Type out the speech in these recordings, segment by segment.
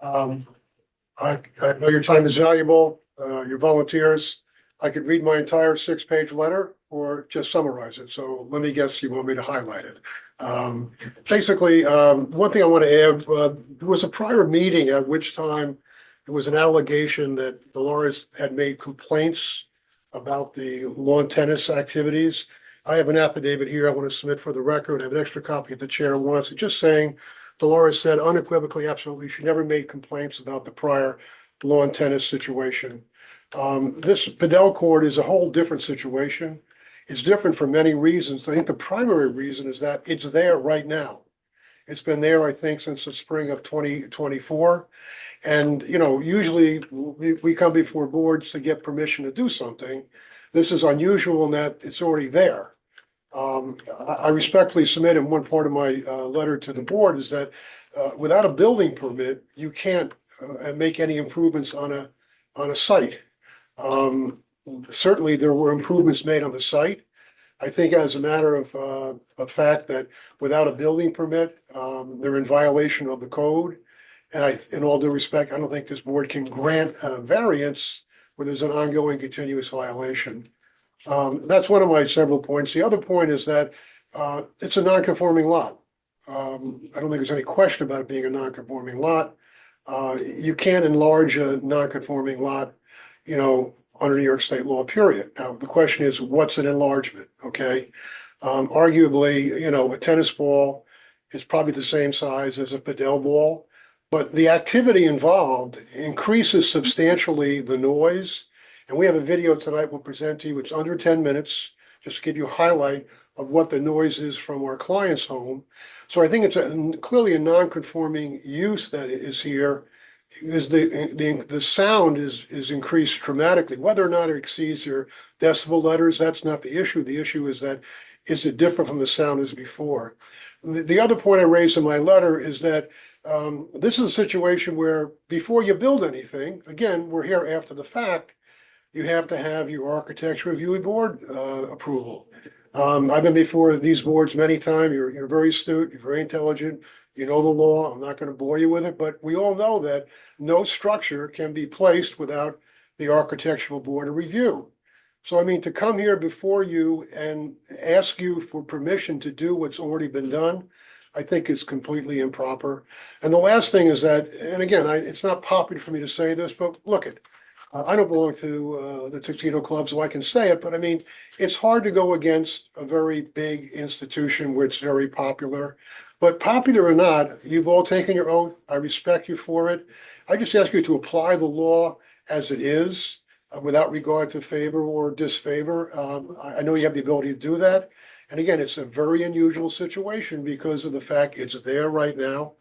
Um, I know your time is valuable, your volunteers. I could read my entire 6-page letter or just summarize it. So let me guess, you want me to highlight it. Basically, one thing I want to add, there was a prior meeting at which time there was an allegation that Dolores had made complaints about the lawn tennis activities. I have an affidavit here I want to submit for the record. I have an extra copy if the chair wants it, just saying Dolores said unequivocally, absolutely, she never made complaints about the prior lawn tennis situation. This padel court is a whole different situation. It's different for many reasons. I think the primary reason is that it's there right now. It's been there, I think, since the spring of 2024. And, usually we come before boards to get permission to do something. This is unusual in that it's already there. I respectfully submit in one part of my letter to the board is that without a building permit, you can't make any improvements on a site. Certainly, there were improvements made on the site. I think as a matter of fact that without a building permit, they're in violation of the code. And in all due respect, I don't think this board can grant a variance when there's an ongoing continuous violation. That's one of my several points. The other point is that it's a non-conforming lot. I don't think there's any question about it being a non-conforming lot. You can't enlarge a non-conforming lot, under New York state law, period. Now, the question is, what's an enlargement, okay? Arguably, a tennis ball is probably the same size as a padel ball, but the activity involved increases substantially the noise. And we have a video tonight we'll present to you. It's under 10 minutes, just to give you a highlight of what the noise is from our client's home. So I think it's clearly a non-conforming use that is here. Is the sound is increased dramatically. Whether or not it exceeds your decibel letters, that's not the issue. The issue is that is it different from the sound as before? The other point I raised in my letter is that this is a situation where before you build anything, again, we're here after the fact, you have to have your architecture review board approval. I've been before these boards many times. You're very astute, you're very intelligent, you know the law. I'm not going to bore you with it, but we all know that no structure can be placed without the architectural board of review. So I mean, to come here before you and ask you for permission to do what's already been done, I think is completely improper. And the last thing is that, and again, it's not popular for me to say this, but look it. I don't belong to the Tuxedo Club, so I can say it, but I mean, it's hard to go against a very big institution where it's very popular. But popular or not, you've all taken your oath. I respect you for it. I just ask you to apply the law as it is, without regard to favor or disfavor. I know you have the ability to do that. And again, it's a very unusual situation because of the fact it's there right now.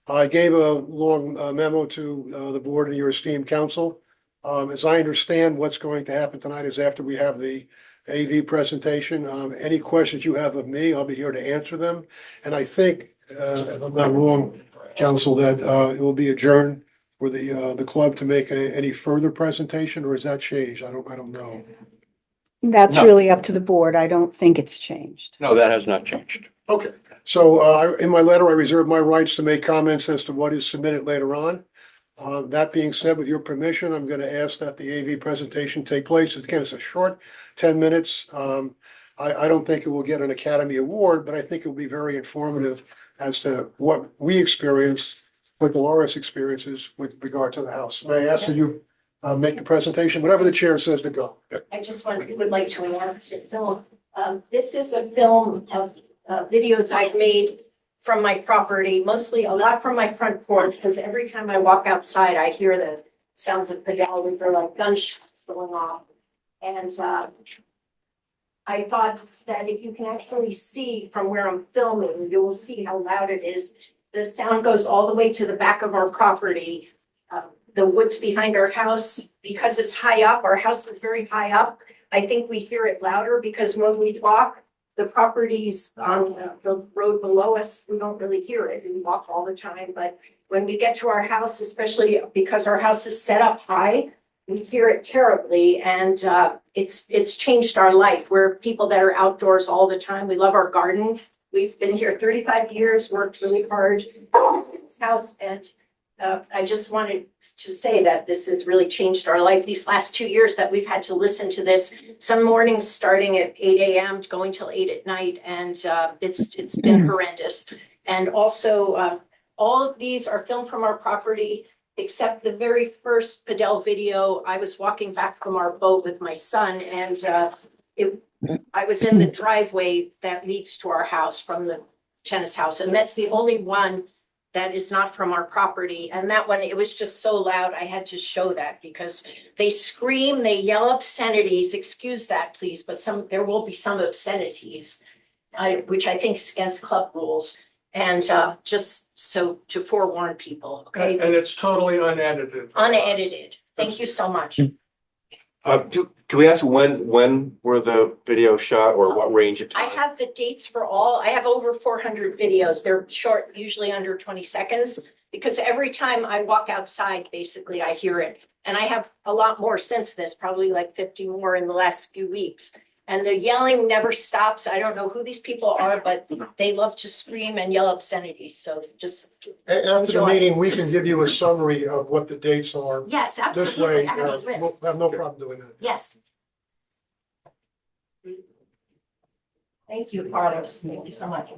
I gave a long memo to the board and your esteemed council. As I understand, what's going to happen tonight is after we have the AV presentation, any questions you have of me, I'll be here to answer them. And I think, if I'm not wrong, council, that it will be adjourned for the club to make any further presentation, or has that changed? I don't know. That's No. really up to the board. I don't think it's changed. No, that has not changed. Okay, so in my letter, I reserve my rights to make comments as to what is submitted later on. That being said, with your permission, I'm going to ask that the AV presentation take place. Again, it's a short 10 minutes. I don't think it will get an Academy Award, but I think it will be very informative as to what we experience, what Dolores experiences with regard to the house. May I ask that you make the presentation, whatever the chair says to go. I just would like to announce a film. This is a film of videos I've made from my property, mostly a lot from my front porch, because every time I walk outside, I hear the sounds of padel river, like gunshots going off. And I thought that if you can actually see from where I'm filming, you will see how loud it is. The sound goes all the way to the back of our property. The woods behind our house, because it's high up, our house is very high up. I think we hear it louder because when we walk, the properties on the road below us, we don't really hear it. We walk all the time, but when we get to our house, especially because our house is set up high, we hear it terribly, and it's changed our life. We're people that are outdoors all the time. We love our garden. We've been here 35 years, worked really hard in this house, and I just wanted to say that this has really changed our life these last 2 years that we've had to listen to this. Some mornings starting at 8 a.m. going till 8 at night, and it's been horrendous. And also, all of these are filmed from our property, except the very first Padel video. I was walking back from our boat with my son, and I was in the driveway that leads to our house from the tennis house, and that's the only one that is not from our property. And that one, it was just so loud, I had to show that because they scream, they yell obscenities, excuse that, please, but there will be some obscenities, which I think is against club rules. And just so to forewarn people, okay? And it's totally unedited. Unedited. Thank you so much. Can we ask when were the videos shot or what range of I time? have the dates for all. I have over 400 videos. They're short, usually under 20 seconds, because every time I walk outside, basically, I hear it. And I have a lot more since this, probably like 50 more in the last few weeks. And the yelling never stops. I don't know who these people are, but they love to scream and yell obscenities. So just, After the Enjoy. meeting, we can give you a summary of what the dates are. yes, This absolutely. way, I have a we'll list. have no problem doing that. Yes. Thank you, Carlos. Thank you so much.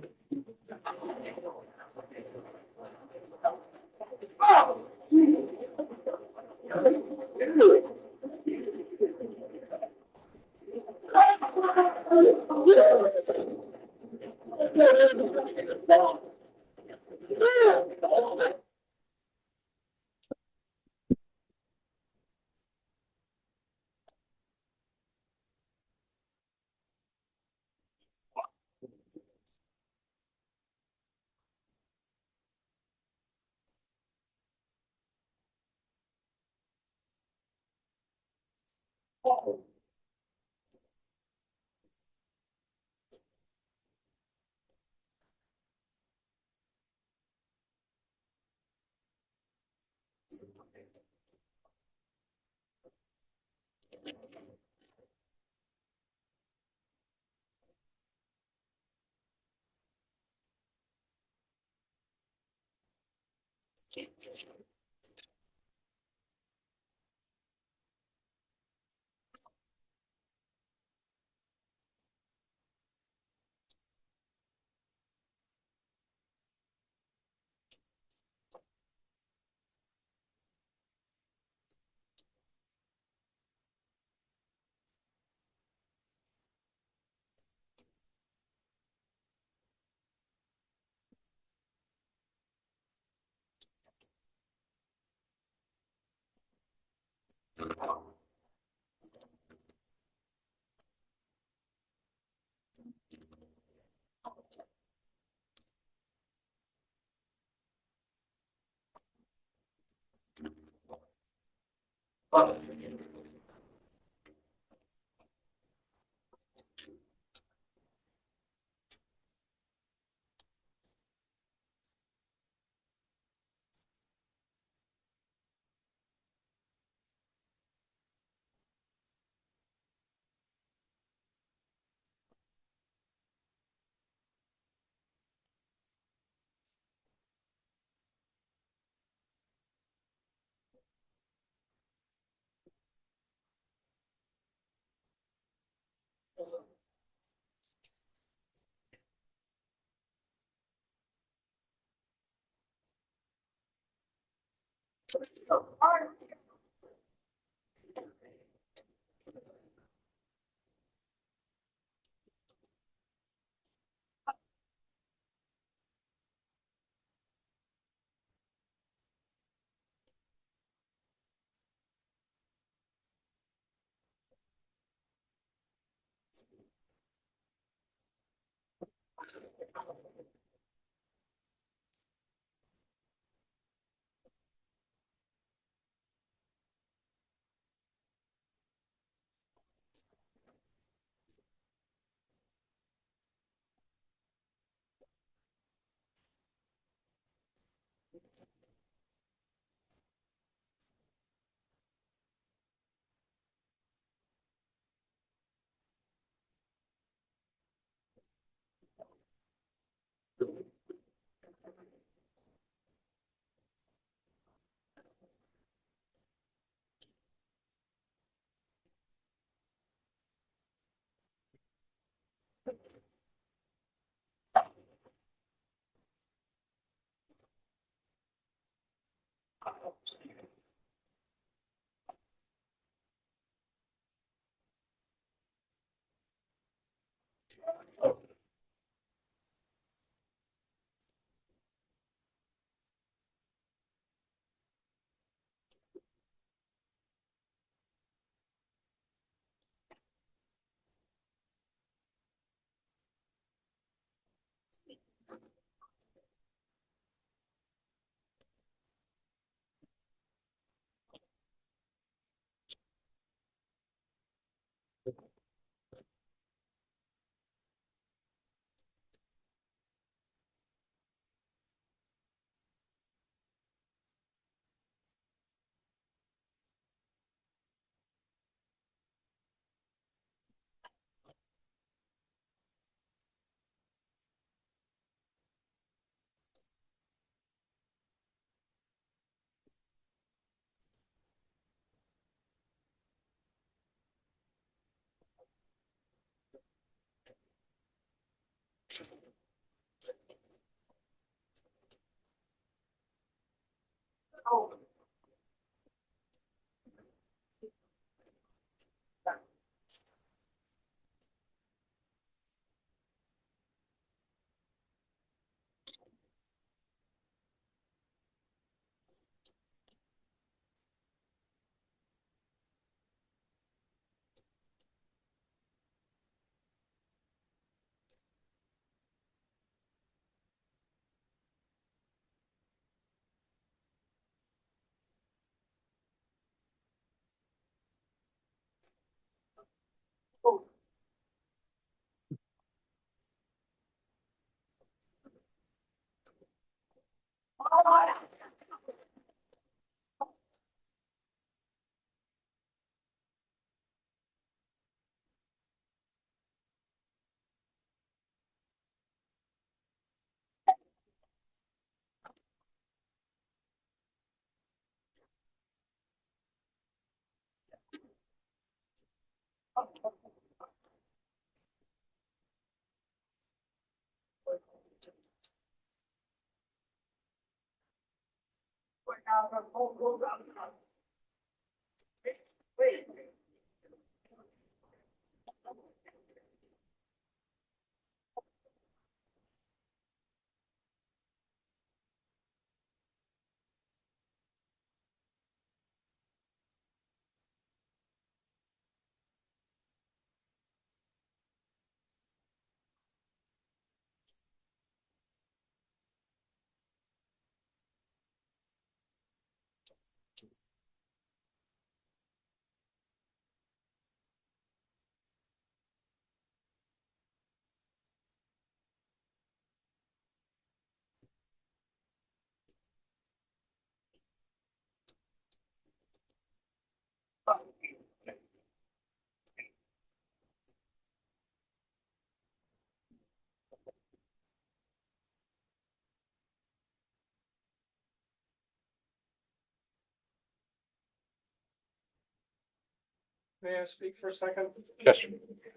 May I speak for a second? Yes.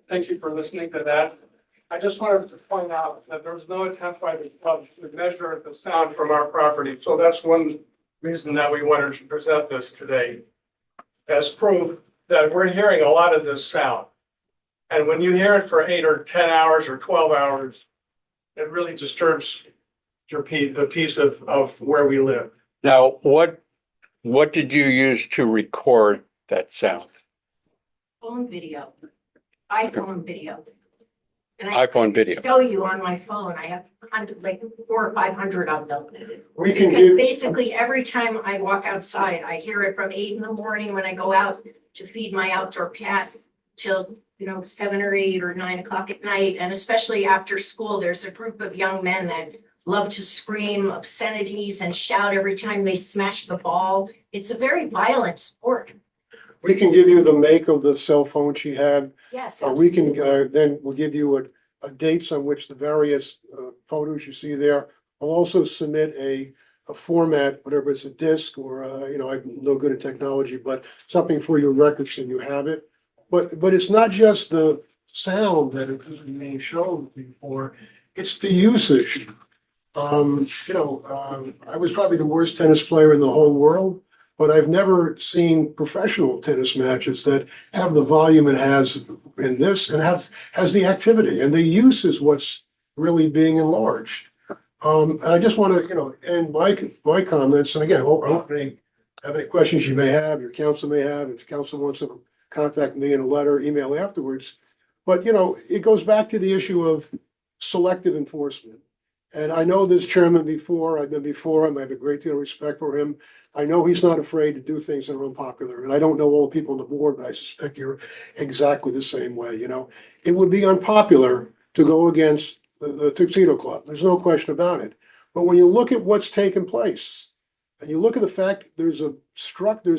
Thank you for listening to that. I just wanted to point out that there was no attempt by the club to measure the sound from our property. So that's one reason that we wanted to present this today as proof that we're hearing a lot of this sound. And when you hear it for 8 or 10 hours or 12 hours, it really disturbs the peace of where we live. Now, what did you use to record that sound? Phone video, iPhone video. And I iPhone video. show you on my phone, I have like 400 or 500 of them. We can Because give, basically every time I walk outside, I hear it from 8 in the morning when I go out to feed my outdoor cat till, 7 or 8 or 9 o'clock at night. And especially after school, there's a group of young men that love to scream obscenities and shout every time they smash the ball. It's a very violent sport. we can give you the make of the cell phone she had. Yes. We can, then we'll give you a dates on which the various photos you see there. I'll also submit a format, whatever it's a disc or, I'm no good at technology, but something for your records so you have it. But it's not just the sound that is being shown before, it's the usage. I was probably the worst tennis player in the whole world, but I've never seen professional tennis matches that have the volume it has in this and has the activity, and the use is what's really being enlarged. And I just want to, end my comments, and again, opening, have any questions you may have, your council may have, if council wants to contact me in a letter, email afterwards. But, it goes back to the issue of selective enforcement. And I know this chairman before, I've been before him, I have a great deal of respect for him. I know he's not afraid to do things that are unpopular, and I don't know all the people on the board, but I suspect you're exactly the same way, It would be unpopular to go against the Tuxedo Club, there's no question about it. But when you look at what's taken place, and you look at the fact there's a structure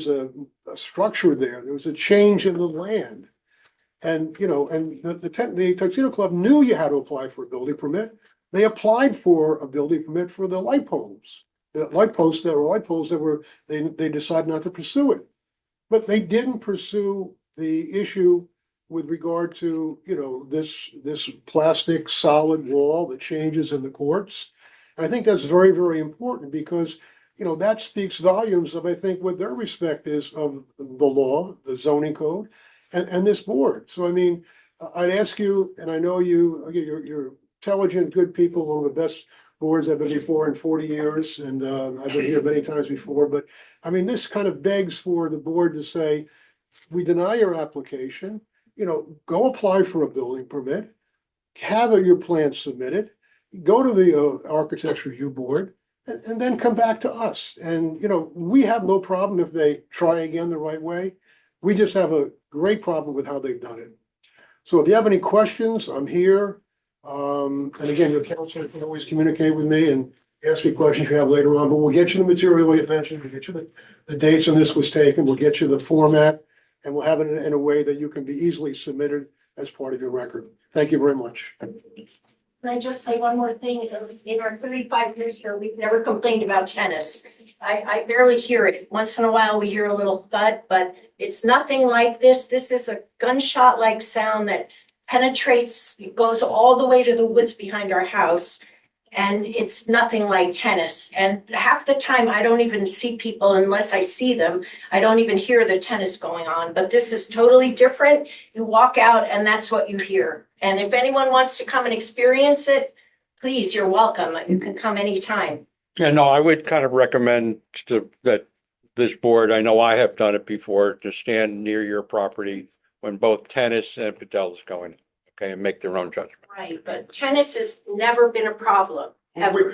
there's a change in the land. And, and the Tuxedo Club knew you had to apply for a building permit. They applied for a building permit for the light poles. The light posts that were, they decided not to pursue it. But they didn't pursue the issue with regard to, this plastic solid wall that changes in the courts. And I think that's very, very important because, that speaks volumes of, I think, what their respect is of the law, the zoning code, and this board. So, I mean, I'd ask you, and I know you're intelligent, good people, one of the best boards I've been before in 40 years, and I've been here many times before, but I mean, this kind of begs for the board to say, we deny your application, go apply for a building permit, have your plans submitted, go to the architecture review board, and then come back to us. And, we have no problem if they try again the right way. We just have a great problem with how they've done it. So if you have any questions, I'm here. And again, your counselor can always communicate with me and ask me questions you have later on, but we'll get you the material you mentioned, we'll get you the dates when this was taken, we'll get you the format, and we'll have it in a way that you can be easily submitted as part of your record. Thank you very much. Can I just say one more thing? In our 35 years here, we've never complained about tennis. I barely hear it. Once in a while, we hear a little thud, but it's nothing like this. This is a gunshot-like sound that penetrates, it goes all the way to the woods behind our house. And it's nothing like tennis. And half the time, I don't even see people unless I see them. I don't even hear the tennis going on. But this is totally different. You walk out and that's what you hear. And if anyone wants to come and experience it, please, you're welcome. You can come anytime. Yeah, no, I would kind of recommend that this board, I know I have done it before, to stand near your property when both tennis and padel is going, okay, and make their own judgment. Right, but tennis has never been a problem.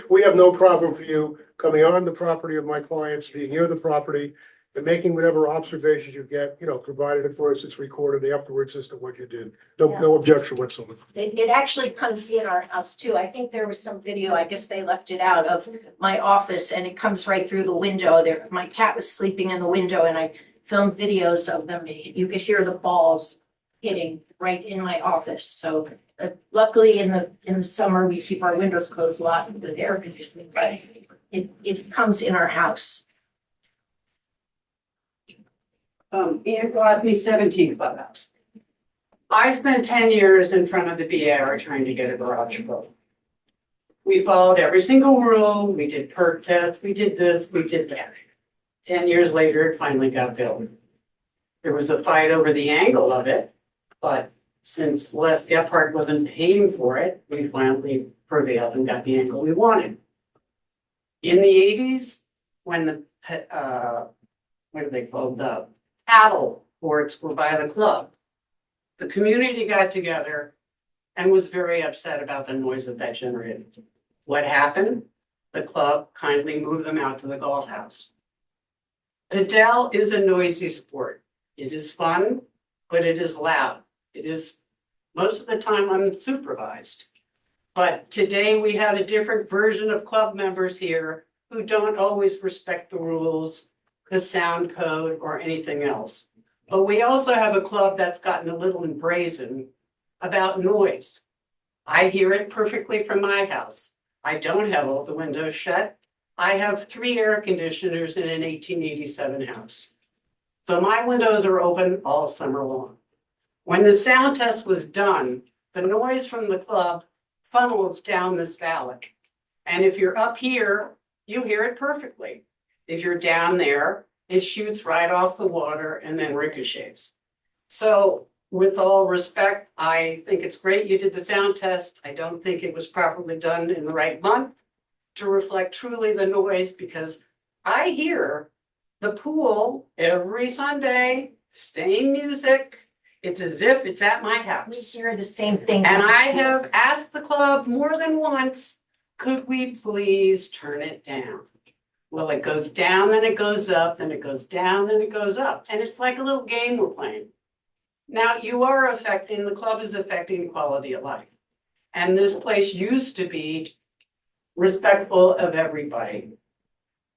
We have no problem for you coming on the property of my clients, being near the property, and making whatever observations you get, provided, of course, it's recorded afterwards as to what you did. No objection whatsoever. It actually comes in our house too. I think there was some video, I guess they left it out, of my office and it comes right through the window there. My cat was sleeping in the window and I filmed videos of them. You could hear the balls hitting right in my office. So luckily in the summer, we keep our windows closed a lot with the air conditioning, but it comes in our house. Ian Gladney, 17 Clubhouse. I spent 10 years in front of the BZA trying to get a garage built. We followed every single rule. We did perk tests. We did this, we did that. 10 years later, it finally got built. There was a fight over the angle of it, but since Les Gephardt wasn't paying for it, we finally prevailed and got the angle we wanted. In the 80s, when the, what are they called? The paddle boards were by the club. The community got together and was very upset about the noise that generated. What happened? The club kindly moved them out to the golf house. Padel is a noisy sport. It is fun, but it is loud. It is most of the time unsupervised. But today we have a different version of club members here who don't always respect the rules, the sound code, or anything else. But we also have a club that's gotten a little brazen about noise. I hear it perfectly from my house. I don't have all the windows shut. I have 3 air conditioners in an 1887 house. So my windows are open all summer long. When the sound test was done, the noise from the club funnels down this valley. And if you're up here, you hear it perfectly. If you're down there, it shoots right off the water and then ricochets. So with all respect, I think it's great you did the sound test. I don't think it was properly done in the right month to reflect truly the noise, because I hear the pool every Sunday, same music. It's as if it's at my We house. hear the same thing. And I have asked the club more than once, could we please turn it down? Well, it goes down, then it goes up, then it goes down, then it goes up. And it's like a little game we're playing. Now, the club is affecting quality of life. And this place used to be respectful of everybody.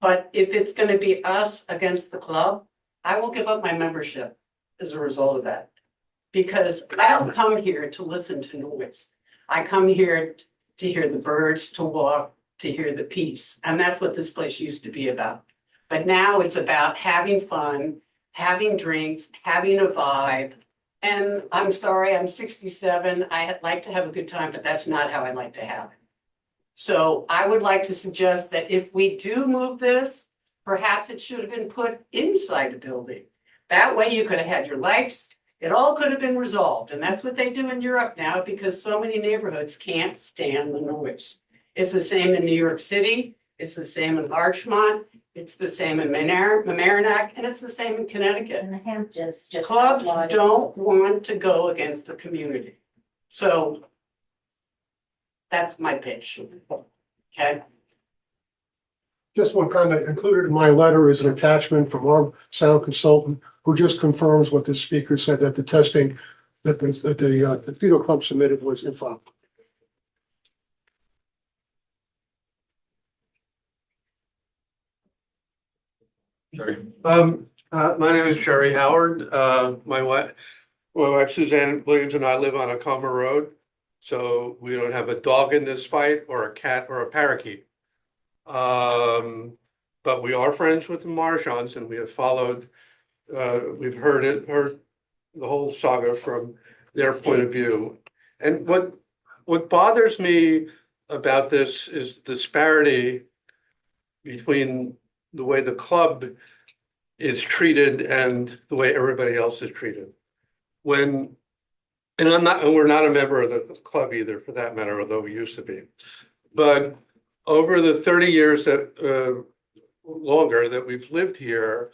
But if it's gonna be us against the club, I will give up my membership as a result of that. Because I don't come here to listen to noise. I come here to hear the birds, to walk, to hear the peace. And that's what this place used to be about. But now it's about having fun, having drinks, having a vibe. And I'm sorry, I'm 67. I'd like to have a good time, but that's not how I like to have it. So I would like to suggest that if we do move this, perhaps it should have been put inside the building. That way you could have had your lights. It all could have been resolved. And that's what they do in Europe now, because so many neighborhoods can't stand the noise. It's the same in New York City. It's the same in Larchmont. It's the same in Mamaroneck, and it's the same in Connecticut. In the Hamptons, just. Clubs outlawed it. don't want to go against the community. So that's my pitch. Okay, Just one comment, included in my letter is an attachment from our sound consultant who just confirms what the speaker said, that the testing that the Feeder Club submitted was infallible. My name is Jerry Howard. My wife Suzanne Williams and I live on Acoma Road. So we don't have a dog in this fight or a cat or a parakeet. But we are friends with the Marchands, and we have followed, we've heard the whole saga from their point of view. And what bothers me about this is the disparity between the way the club is treated and the way everybody else is treated. And we're not a member of the club either, for that matter, although we used to be. But over the 30 years that longer that we've lived here,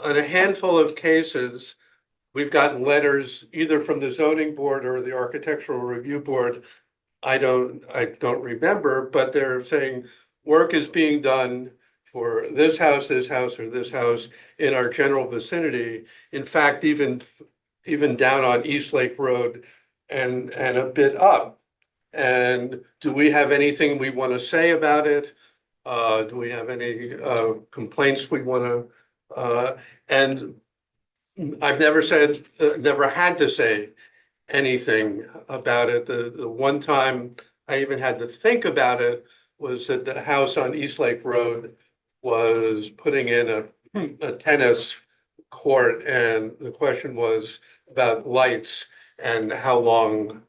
on a handful of cases, we've gotten letters either from the zoning board or the architectural review board. I don't remember, but they're saying work is being done for this house, or this house in our general vicinity. In fact, even down on East Lake Road and a bit up. And do we have anything we want to say about it? Do we have any complaints we want to? And I've never had to say anything about it. The one time I even had to think about it was that the house on East Lake Road was putting in a tennis court, and the question was about lights and how long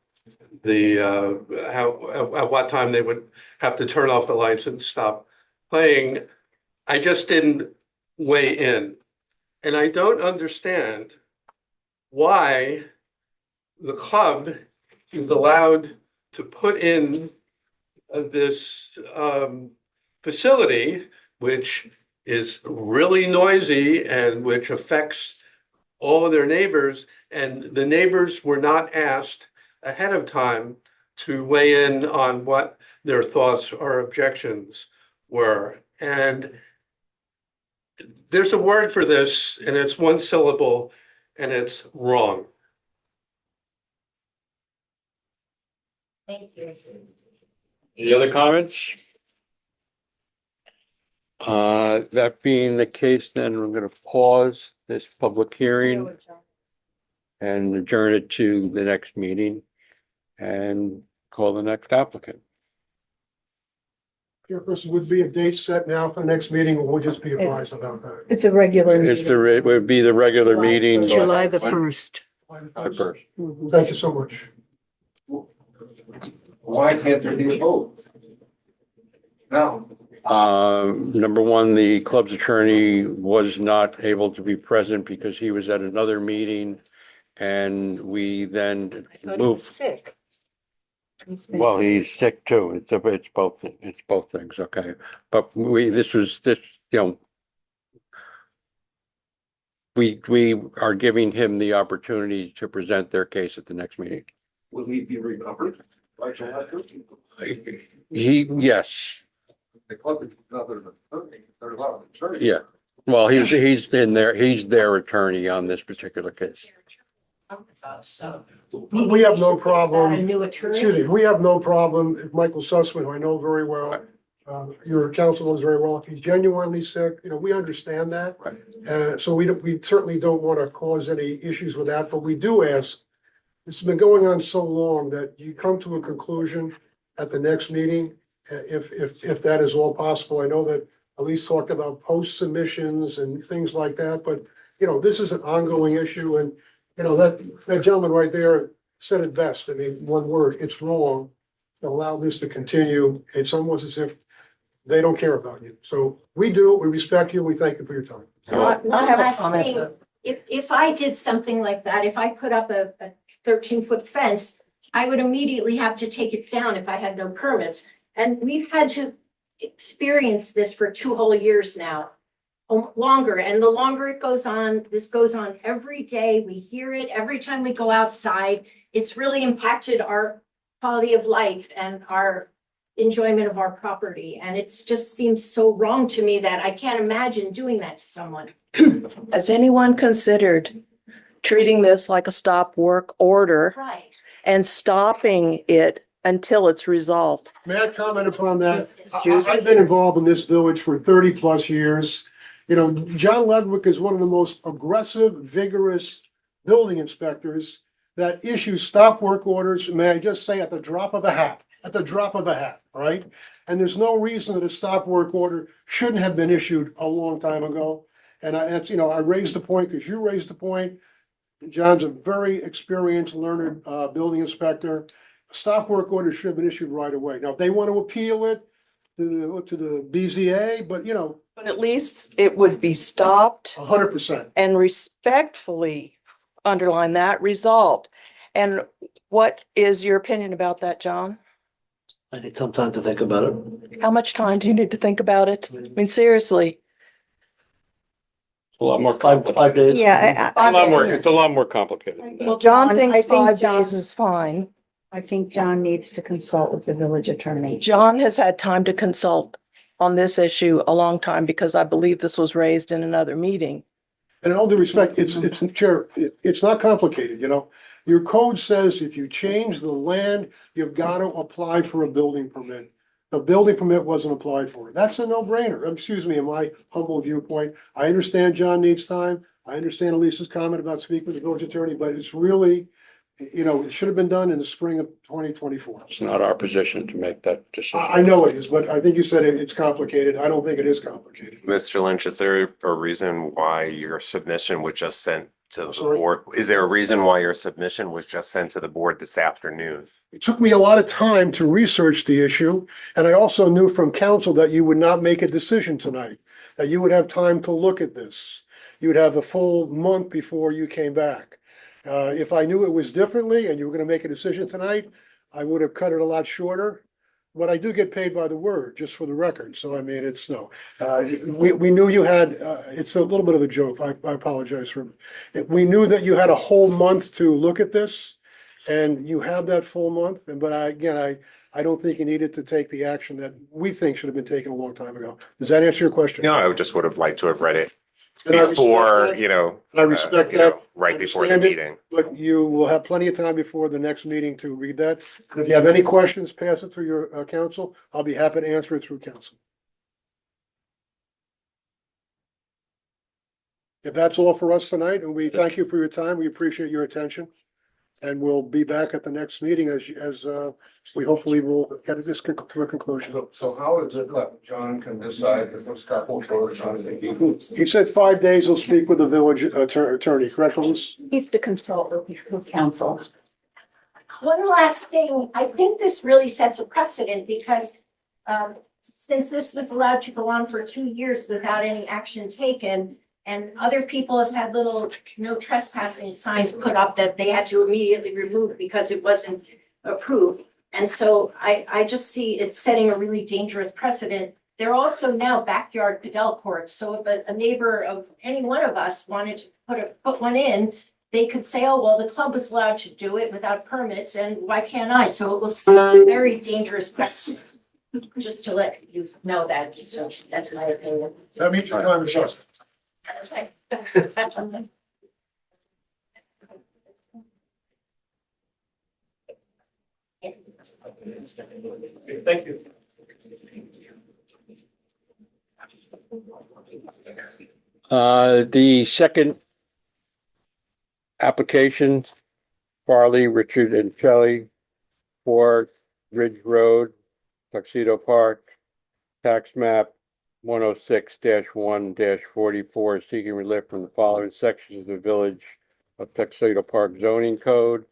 at what time they would have to turn off the lights and stop playing. I just didn't weigh in. And I don't understand why the club is allowed to put in this facility, which is really noisy and which affects all of their neighbors. And the neighbors were not asked ahead of time to weigh in on what their thoughts or objections were. And there's a word for this, and it's one syllable, and it's wrong. Thank you. Any other comments? That being the case, then we're going to pause this public hearing and adjourn it to the next meeting and call the next applicant. Chairperson, would be a date set now for the next meeting, or would just be advised about that? It's a regular It's meeting. it would be the regular meeting. July the When? 1st. July 1st. Thank you so much. Why can't there be a vote? No. Number one, the club's attorney was not able to be present because he was at another meeting. And we then moved, Sick. well, he's sick too. It's both things, okay? But this, you know, we are giving him the opportunity to present their case at the next meeting. Will he be recovered? Yes, The club is another attorney, there's a lot of attorneys. yeah. Well, he's their attorney on this particular case. So. We have no A problem, new excuse me, attorney. we have no problem if Michael Sussman, who I know very well, your counsel knows very well, if he's genuinely sick, you know, we understand that. So we certainly don't want to cause any issues with that, but we do ask, it's been going on so long that you come to a conclusion at the next meeting, if that is all possible. I know that Elise talked about post submissions and things like that, but, you know, this is an ongoing issue, and, you know, that gentleman right there said it best. I mean, one word, it's wrong to allow this to continue. It's almost as if they don't care about you. So we do, we respect you, we thank you for your time. One I have a last comment. thing. If I did something like that, if I put up a 13-foot fence, I would immediately have to take it down if I had no permits. And we've had to experience this for 2 whole years now, longer. And the longer it goes on, this goes on every day. We hear it every time we go outside. It's really impacted our quality of life and our enjoyment of our property. And it's just seems so wrong to me that I can't imagine doing that to someone. Has anyone considered treating this like a stop work order Right. and stopping it until it's resolved? May I comment upon that? I've been involved in this village for 30+ years. You know, John Ledwick is one of the most aggressive, vigorous building inspectors that issues stop work orders, may I just say, at the drop of a hat, all right? And there's no reason that a stop work order shouldn't have been issued a long time ago. And that's, you know, I raised the point because you raised the point. John's a very experienced, learned building inspector. A stop work order should have been issued right away. Now, if they want to appeal it to the BZA, but you know, But at least it would be stopped 100%. and respectfully, underline that, resolved. And what is your opinion about that, John? I need some time to think about it. How much time do you need to think about it? I mean, seriously. A lot more Five days. Yeah. It's a lot more complicated than that. Well, John I thinks think 5 John- days is fine. I think John needs to consult with the village attorney. John has had time to consult on this issue a long time because I believe this was raised in another meeting. And in all due respect, Chair, it's not complicated, you know. Your code says if you change the land, you've got to apply for a building permit. The building permit wasn't applied for. That's a no-brainer. Excuse me, in my humble viewpoint. I understand John needs time. I understand Elisa's comment about speaking with the village attorney, but it's really, you know, it should have been done in the spring of 2024. It's not our position to make that decision. I know it is, but I think you said it's complicated. I don't think it is complicated. Mr. Lynch, is there a reason why your submission was just sent to the Sorry? board? Is there a reason why your submission was just sent to the board this afternoon? It took me a lot of time to research the issue, and I also knew from council that you would not make a decision tonight, that you would have time to look at this. You would have a full month before you came back. If I knew it was differently and you were gonna make a decision tonight, I would have cut it a lot shorter. But I do get paid by the word, just for the record, so I mean, it's no. We knew you had, it's a little bit of a joke, I apologize for. We knew that you had a whole month to look at this, and you have that full month, but I don't think you needed to take the action that we think should have been taken a long time ago. Does that answer your question? No, I just would have liked to have read it And I respect before, that. you know. I respect you know, that. Right I before the understand it. meeting. But you will have plenty of time before the next meeting to read that. And if you have any questions, pass it through your counsel. I'll be happy to answer it through counsel. If that's all for us tonight, and we thank you for your time, we appreciate your attention. And we'll be back at the next meeting as we hopefully will get this to a conclusion. So how is it left? John can decide if it's stop work order is on the. He said 5 days he'll speak with the village attorney, correct, Elise? Needs to consult with council. One last thing, I think this really sets a precedent because since this was allowed to go on for 2 years without any action taken, and other people have had little no trespassing signs put up that they had to immediately remove because it wasn't approved. And so I just see it's setting a really dangerous precedent. There are also now backyard padel courts. So if a neighbor of any one of us wanted to put one in, they could say, oh, well, the club was allowed to do it without permits, and why can't I? So it was a very dangerous precedent. Just to let you know that, so that's my opinion. That means your time is up. Thank you. The second application, Farley, Richard and Shelley, 4 Ridge Road, Tuxedo Park, tax map 106-1-44, seeking relief from the following sections of the Village of Tuxedo Park zoning code.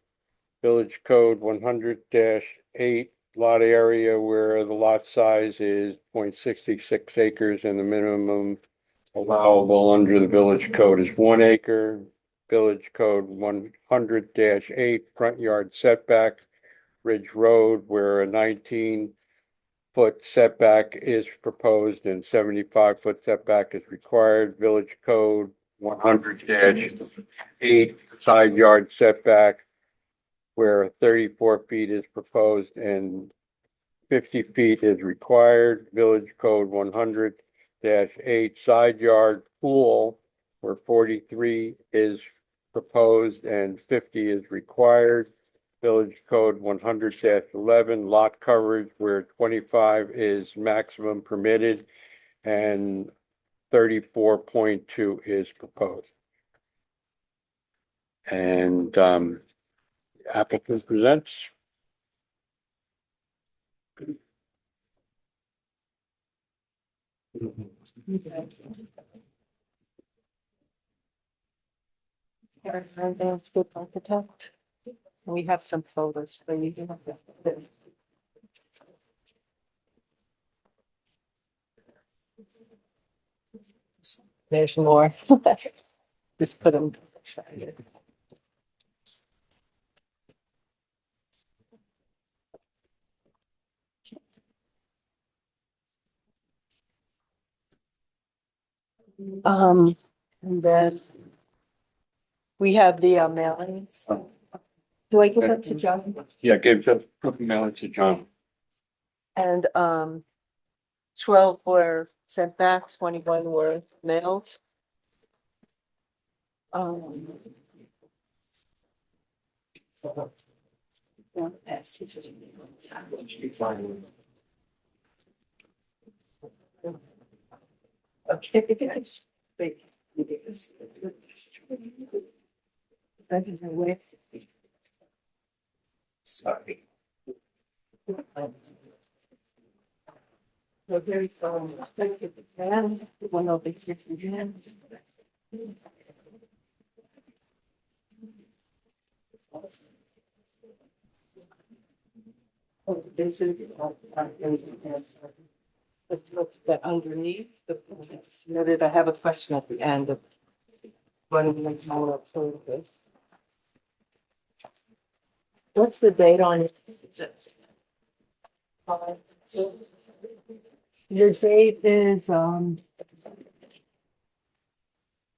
Village Code 100-8, lot area where the lot size is 0.66 acres and the minimum allowable under the village code is 1 acre. Village Code 100-8, front yard setback, Ridge Road, where a 19-foot setback is proposed and 75-foot setback is required. Village Code 100-8, side yard setback, where 34 feet is proposed and 50 feet is required. Village Code 100-8, side yard pool, where 43 is proposed and 50 is required. Village Code 100-11, lot coverage, where 25 is maximum permitted and 34.2 is proposed. And applicant presents. Landscape architect. We have some photos for you. There's more. Just put them aside. And then we have the mailings. Do I give them to John? Yeah, give the mail to John. And 12 were sent back, 21 were mailed. Okay. Sorry. We're very sorry. Thank you. And one of the again. Oh, this is that underneath the submitted. I have a question at the end of running the camera through this. What's the date on it? Your date is May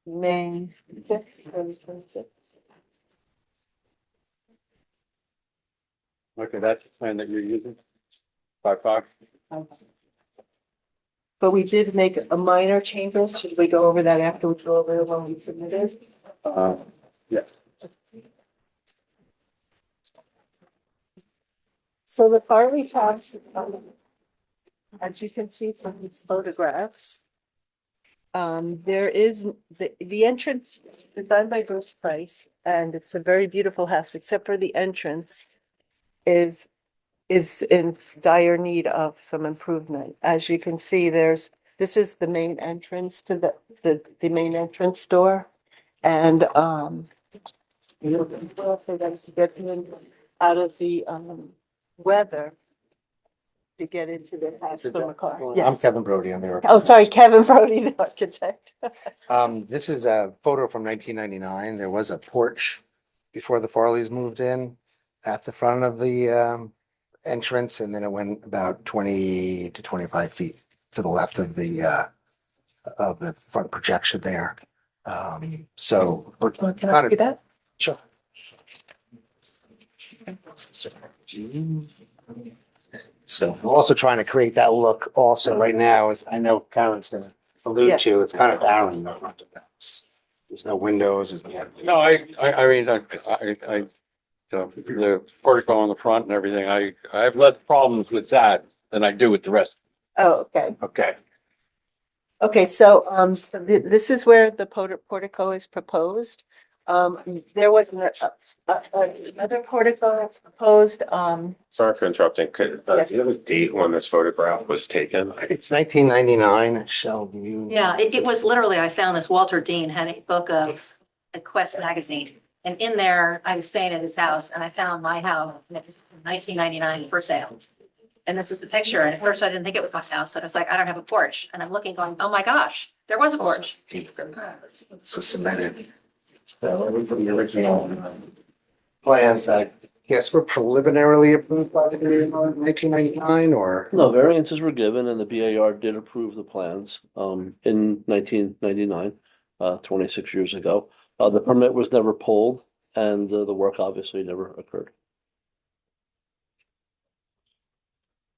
5th, 2026. Okay, that's the plan that you're using? 5.5? But we did make a minor changes. Should we go over that after we go over the one we submitted? Yeah. So the Farley's house, as you can see from these photographs, there is the entrance designed by Bruce Price, and it's a very beautiful house, except for the entrance is in dire need of some improvement. As you can see, this is the main entrance to the main entrance door. And you're for them to get in out of the weather. to get into the house from a car. I'm Yes. Kevin Brody, I'm the Oh, sorry, Kevin Brody, the architect. This is a photo from 1999. There was a porch before the Farleys moved in at the front of the entrance, and then it went about 20 to 25 feet to the left of the front projection there. So we're Can I kind see of that? sure. So we're also trying to create that look also right now, as I know Karen's gonna allude Yeah. to, it's kind of barren in the front of the house. There's no windows, there's no. No, I mean, the portico on the front and everything, I have less problems with that than I do with the rest. Oh, okay. Okay. Okay, so, this is where the portico is proposed. There was another portico that's proposed, Sorry for interrupting. Could, do you have a date when this photograph was taken? It's 1999, Shelby. Yeah, it was literally, I found this, Walter Dean had a book of a Quest magazine. And in there, I was staying at his house and I found my house and it was 1999 for sale. And this was the picture. And at first I didn't think it was my house. And I was like, I don't have a porch. And I'm looking going, oh my gosh, there was a porch. So submitted. So the original plans that, yes, were preliminarily approved by the committee in 1999 or? No, variances were given and the BAR did approve the plans in 1999, 26 years ago. The permit was never pulled and the work obviously never occurred.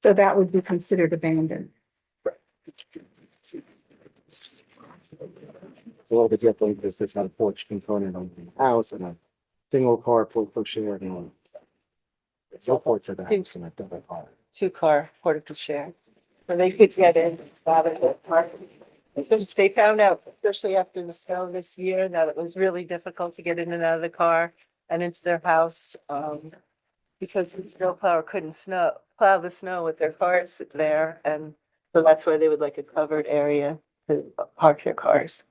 So that would be considered abandoned. It's a little bit different because there's not a porch component on the house and a single car portico share and all. There's no porch at the house and a double car. 2-car portico share. So they could get in, rather than car. Especially, they found out, especially after the snow this year, that it was really difficult to get in and out of the car and into their house. Because the snowplower couldn't plow the snow with their cars there, and so that's why they would like a covered area to park your cars.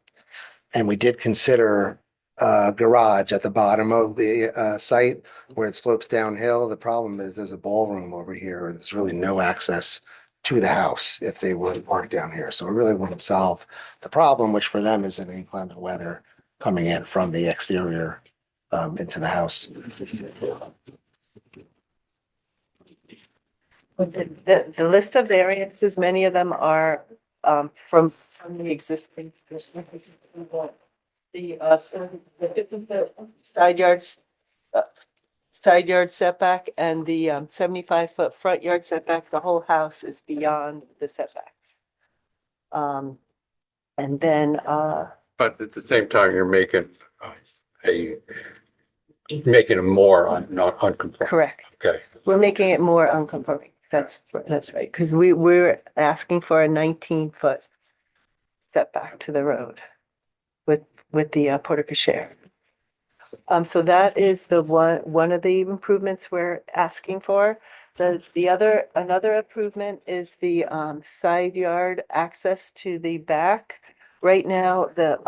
And we did consider a garage at the bottom of the site where it slopes downhill. The problem is there's a ballroom over here and there's really no access to the house if they were to park down here. So it really wouldn't solve the problem, which for them is an inclement weather coming in from the exterior into the house. The list of variances, many of them are from the existing. The 50-foot side yard setback and the 75-foot front yard setback, the whole house is beyond the setbacks. And then But at the same time, you're making it more not unconforming. correct. Okay. We're making it more unconforming. That's right, because we're asking for a 19-foot setback to the road with the portico share. So that is one of the improvements we're asking for. Another improvement is the side yard access to the back. Right now, the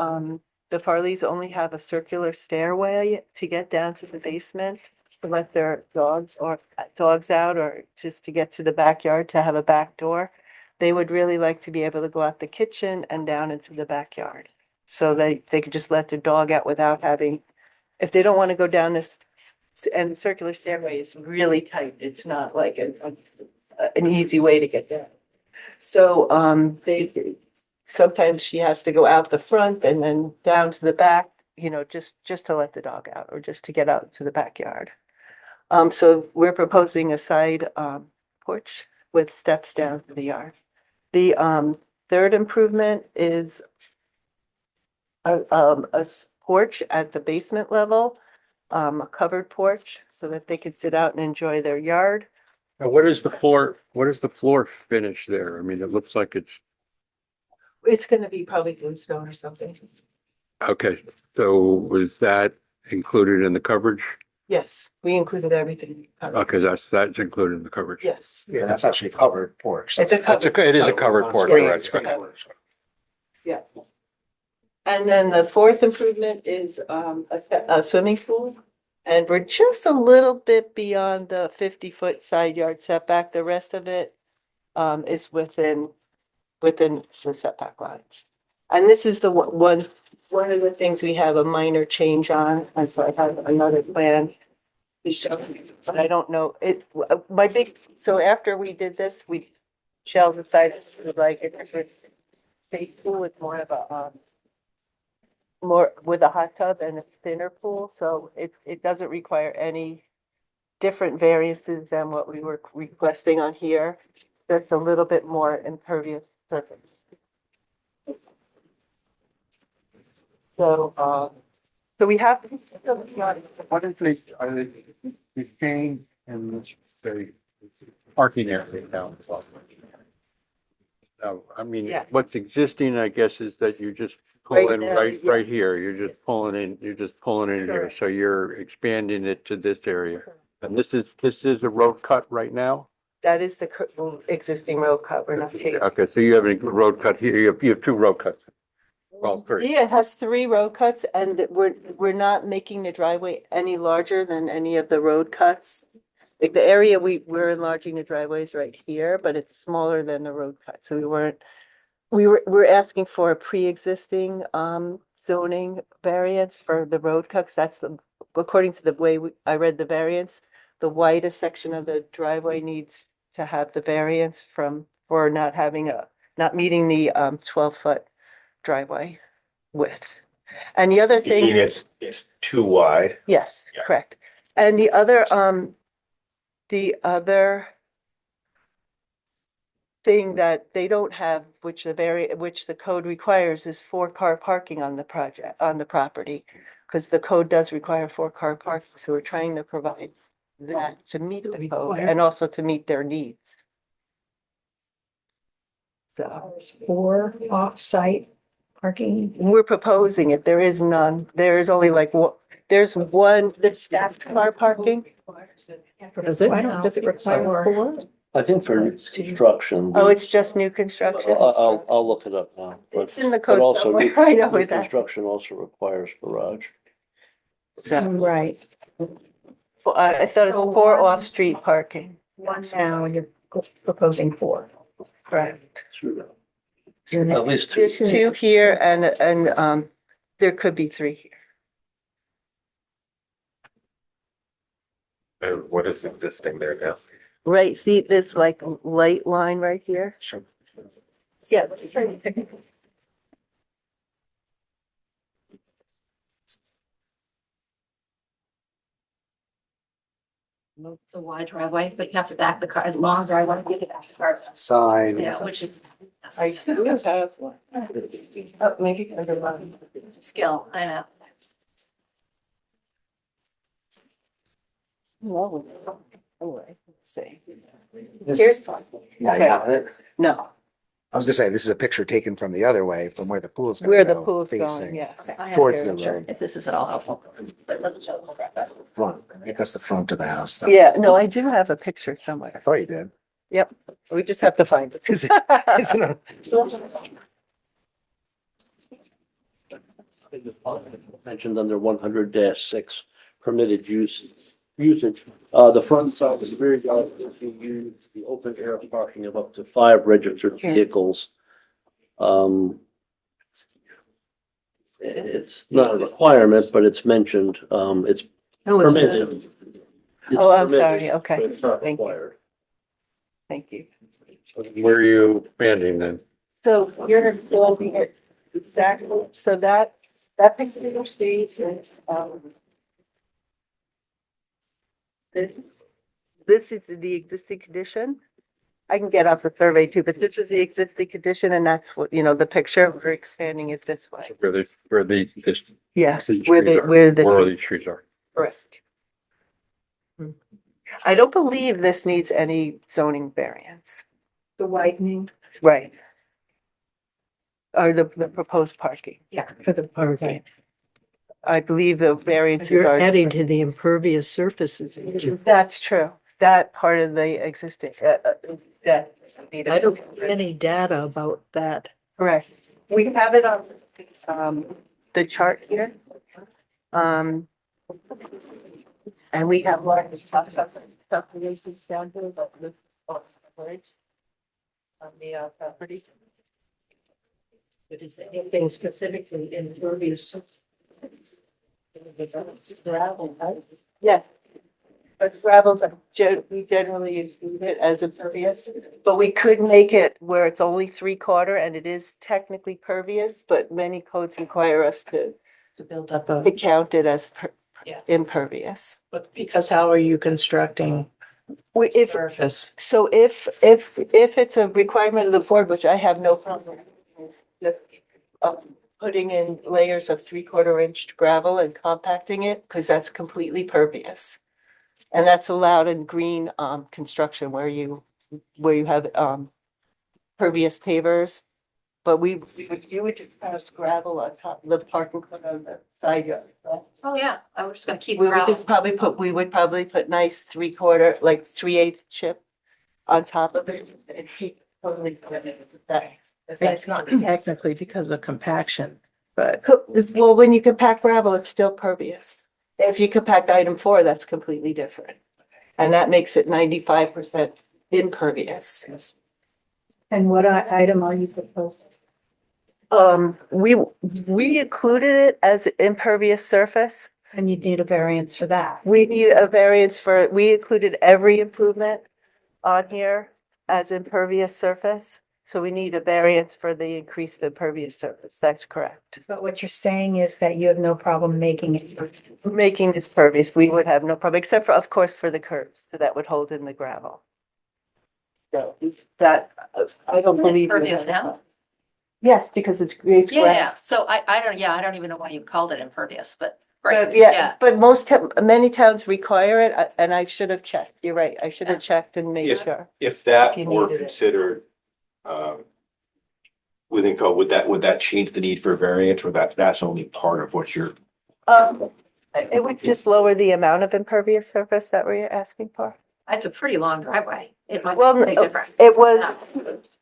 Farleys only have a circular stairway to get down to the basement to let their dogs out or just to get to the backyard to have a back door. They would really like to be able to go out the kitchen and down into the backyard. So they could just let their dog out without having, if they don't want to go down this, and the circular stairway is really tight. It's not like an easy way to get down. So sometimes she has to go out the front and then down to the back, just to let the dog out or just to get out to the backyard. So we're proposing a side porch with steps down to the yard. The third improvement is a porch at the basement level, a covered porch so that they could sit out and enjoy their yard. Now, what is the floor finish there? I mean, it looks like It's going to be probably bluestone or something. okay. So was that included in the coverage? Yes, we included everything. Okay, that's included in the coverage. Yes. Yeah, that's actually a covered porch. It's a covered. It is a covered porch, Yes, right? Yeah. And then the fourth improvement is a swimming pool. And we're just a little bit beyond the 50-foot side yard setback. The rest of it is within the setback lines. And this is the one of the things we have a minor change on, and so I have another plan to show you, but I don't know, so after we did this, Shell decided to like a different space pool with more of a, more with a hot tub and a thinner pool, so it doesn't require any different variances than what we were requesting on here, just a little bit more impervious surface. So we have. What is the change in the parking area down? No, I mean, Yes. what's existing, I guess, is that you just pull Right in now, right yeah. here. You're just pulling in here. Correct. So you're expanding it to this area. And this is a road cut right now? That is the existing road cut, we're not changing. Okay, so you have a road cut here. You have two road cuts. Well, three. Yeah, it has 3 road cuts and we're not making the driveway any larger than any of the road cuts. Like the area we're enlarging the driveways right here, but it's smaller than the road cut. So we're asking for a pre-existing zoning variance for the road cut. 'Cause that's according to the way I read the variance, the widest section of the driveway needs to have the variance for not meeting the 12-foot driveway width. And the other You thing. mean it's too wide? Yes, Yeah. correct. And the other thing that they don't have, which the code requires, is 4-car parking on the property. Because the code does require 4-car parking, so we're trying to provide that to meet the code and also to meet their needs. So. For off-site parking. We're proposing it. There is none. There is only there's staffed car parking. Does it require 4? I think for new construction. Oh, it's just new construction? I'll look it up now. It's in the But code also, somewhere. new- I know new it. construction also requires garage. Right. I thought it was 4 off-street parking. One now, you're proposing 4. Correct. At least 2. There's 2 here and there could be 3 here. And what is existing there now? Right, see this like light line right here? Sure. Yeah. It's a wide driveway, but you have to back the car, as long driveway, you can back the cars. Side. Yeah, which is. I do have one. Oh, maybe under one. Skill, I know. No. Anyway, let's see. This Here's, is, yeah, you got it. no, I was gonna say, this is a picture taken from the other way, from where the pool's gonna where the go, pool's going, facing yes. I have towards here, the road. if this is at all helpful. But let's show the progress. Front. I think that's the front of the house. though. Yeah, no, I do have a picture I somewhere. thought you did. Yep, we just have to find it. Isn't it? Mentioned under 100-6 permitted usage. The front side is very yard to use the open air parking of up to 5 registered vehicles. It's not a requirement, but it's mentioned, it's No, it's not. permitted. It's Oh, I'm permitted, sorry. Okay. but it's not Thank you. required. Thank you. Where are you expanding then? So you're building it exactly, so that picture you see is, this is the existing condition. I can get off the survey too, but this is the existing condition and that's what, the picture, we're expanding it this way. This. Yes, these where trees are. where Where all the, these trees are. correct. I don't believe this needs any zoning variance. The widening. Right. Or the proposed parking. Yeah. For the parking. I believe the variances You're are. adding to the impervious surfaces. ain't you? That's true. That part of the existing, that. I don't have any data about that. Correct. We have it on, the chart here. And we have large stuff down here, but this, bridge. on the property. But is there anything specifically impervious? Gravel, right? Yeah. But gravel's, we generally include it as impervious, but we could make it where it's only 3/4 and it is technically pervious, but many codes require us to build up a, to count it as Yeah. impervious. but because how are you constructing If, surface? so if it's a requirement of the board, which I have no problem, is just putting in layers of 3/4 inch gravel and compacting it, because that's completely pervious. And that's allowed in green construction where you have pervious pavers. But you would just pass gravel on top of the parking lot on the side yard. Right? Oh, yeah, I was just gonna keep We would gravel. just we would probably put nice 3/4, like 3/8 chip on top of it and keep totally pervious if that. If It's not technically because of compaction, but Well, when you compact gravel, it's still pervious. If you compact item 4, that's completely different. And that makes it 95% impervious. and what item are you proposing? We included it as impervious surface. And you'd need a variance for that. We need a variance we included every improvement on here as impervious surface. So we need a variance for the increased impervious surface. That's correct. But what you're saying is that you have no problem making it. Making this pervious, we would have no problem, except for, of course, for the curbs, so that would hold in the gravel. So that, I don't believe. we Impervious have a now? problem. Yes, because it's Yeah, yeah, grass. so I don't even know why you called it impervious, but great, But yeah. yeah, but many towns require it, and I should have checked. You're right, I should have checked and made Yeah. sure. If that You were needed it. considered, within code, would that change the need for a variance, or that's only part of what you're? It would just lower the amount of impervious surface that we're asking for. It's a pretty long driveway. It might Well, make a difference. it was,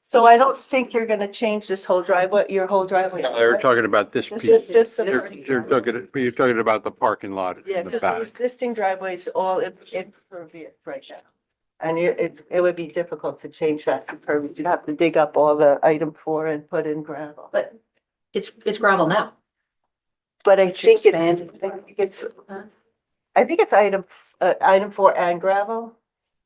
so I don't think you're gonna change this whole driveway, your whole driveway. They're talking about this This piece. is just the. You're talking about the parking lot Yeah, in the because the back. existing driveway is all impervious right now. And it would be difficult to change that to pervious. You'd have to dig up all the item 4 and put in gravel. But it's gravel now. But I think Huh? I think it's item 4 and gravel.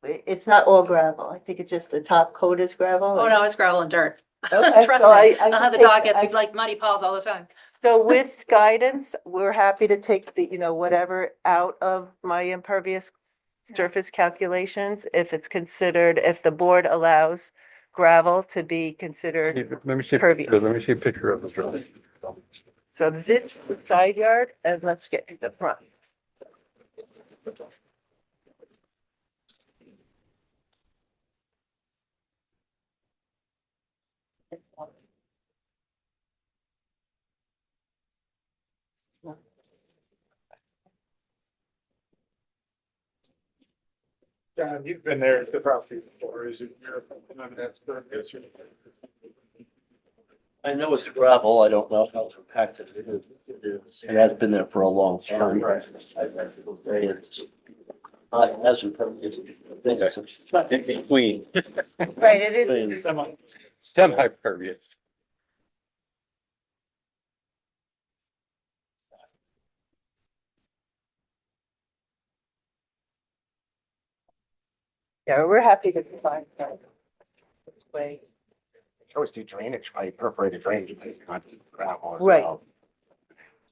It's not all gravel. I think it's just the top coat is gravel. Oh, no, it's gravel and dirt. Okay, Trust so me. I The can dog take- gets like muddy paws all the time. So with guidance, we're happy to take the, whatever out of my impervious surface calculations, if it's considered, if the board allows gravel to be considered. Let me see, Pervious. let me see a picture of the drawing. So this is the side yard, and let's get to the front. John, you've been there at the property before, is it? That's pervious. I know it's gravel. I don't know how compacted it is. It has been there for a long time. As impervious. It's not in between, Right, it is. semi-pervious. Yeah, we're happy to provide that. This way. You always do drainage, pipe, perforated drainage, not gravel as Right. well.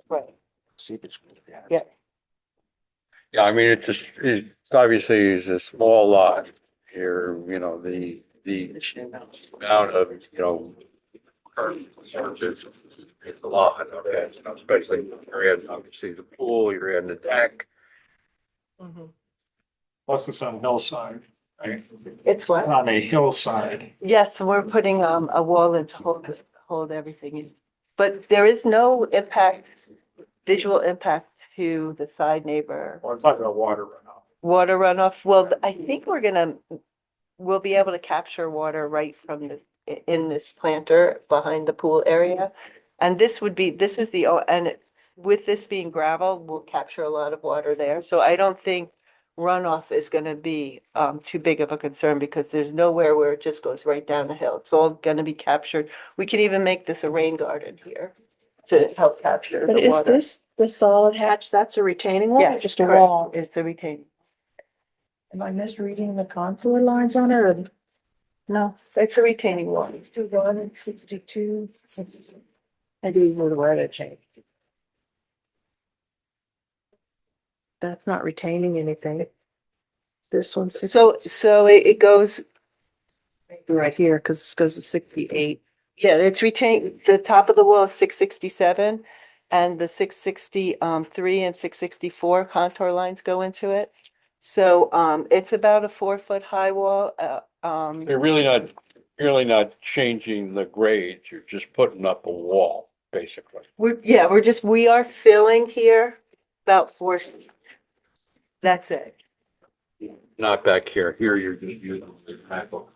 Right. Seepage. Yeah. Yeah, I mean, it's obviously is a small lot here, the amount of, surface is a lot, okay, especially you're in, obviously, the pool, you're in the deck. Mhm. Plus it's on hillside, right? It's what? On a hillside. Yes, we're putting a wall in to hold everything in. But there is no visual impact to the side neighbor. Well, I'm talking about water runoff. Water runoff, well, I think we'll be able to capture water right from in this planter behind the pool area. And this is with this being gravel, we'll capture a lot of water there. So I don't think runoff is gonna be too big of a concern because there's nowhere where it just goes right down the hill. It's all gonna be captured. We could even make this a rain garden here to help capture But the is water. this the solid hatch? That's a retaining wall or Yes, just a correct. wall? It's a retaining. Am I misreading the contour lines on it or? No, it's a retaining wall. 61 and 62. Maybe where the weather changed. That's not retaining anything. This one's So it goes, right here, because this goes to 68. yeah, it's retained, the top of the wall is 667 and the 663 and 664 contour lines go into it. So it's about a 4 foot high wall. You're really not changing the grades. You're just putting up a wall, basically. We are filling here about 4 feet. That's it. Not back here. Here you're just using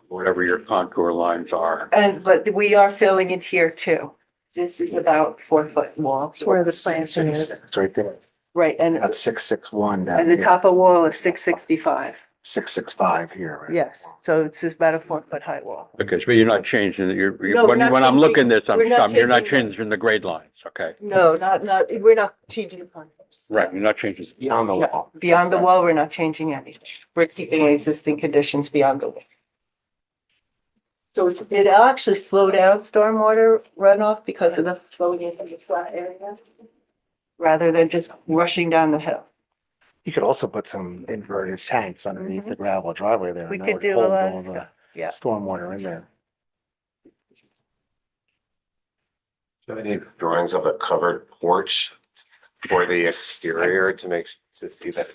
whatever your contour lines are. But we are filling it here too. This is about 4 foot wall. That's where the planting is. It's right there. Right, and That's 661 down the here. top of wall is 665. 665 here, right? Yes, so it's just about a 4 foot high wall. Okay, but you're not changing, No, we're not when I'm looking changing- at this, we're not you're not changing changing the grade lines, okay? No, we're not changing the contours. Right, you're not changing. Beyond the Yeah, wall. beyond the wall, we're not changing anything. We're keeping existing conditions beyond the wall. So it'll actually slow down stormwater runoff because of the flowing into the flat area, rather than just rushing down the hill. You could also put some inverted tanks underneath the gravel driveway there. We and that could would do a hold lot all of the stuff, yeah. Stormwater in there. Do you have any drawings of a covered porch for the exterior to see that?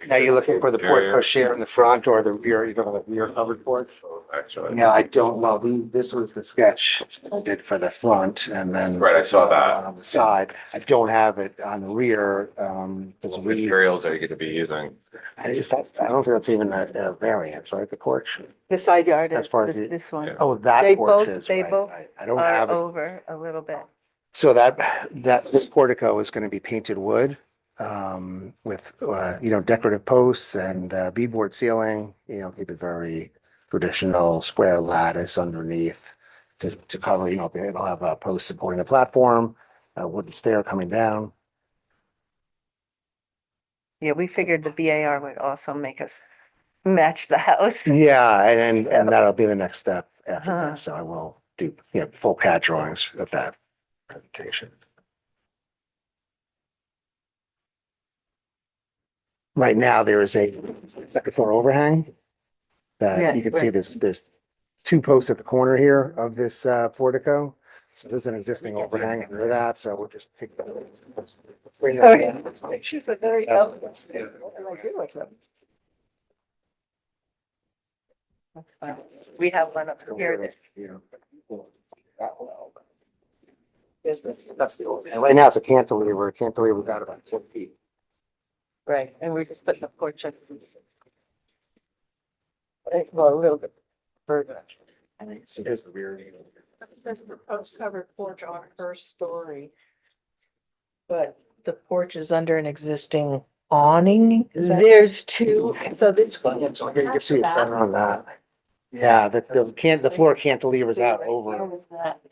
Now you're looking for the porch Exterior? push here in the front or the rear, you know, the rear covered porch? Actually, Yeah, I don't know. This was the sketch I did for the front and then. Right, I saw that. On the side. I don't have it on the rear, because what we, materials are you going to be using? I don't think that's even a variance, right? The porch? The side yard As is far as this one. Oh, that They porch both- is, they right, both right. I don't Are have it. over a little bit. So this portico is going to be painted wood, with, decorative posts and, beadboard ceiling, keep it very traditional square lattice underneath to cover, it'll have a post supporting the platform, a wooden stair coming down. Yeah, we figured the BAR would also make us match the house. Yeah, and that'll be the next step after Uh-huh. this. So I will do, full CAD drawings of that presentation. Right now, there is a second floor overhang that Yeah, you can see right. there's two posts at the corner here of this portico. So there's an existing overhang under that, so we'll just take. Bring Oh, that yeah, down. those pictures are very helpful. What do I do with them? That's fine. We have one up here that's. That's the overhang. Right now, it's a cantilever. Cantilever's out about 10 feet. Right, and we're just putting the porch up. Well, a little bit further. So here's the rear. There's a proposed covered porch on the first story. But the porch is under an existing awning, is that? There's two, so this one. Here you can see it better on that. Yeah, the floor cantilevers out over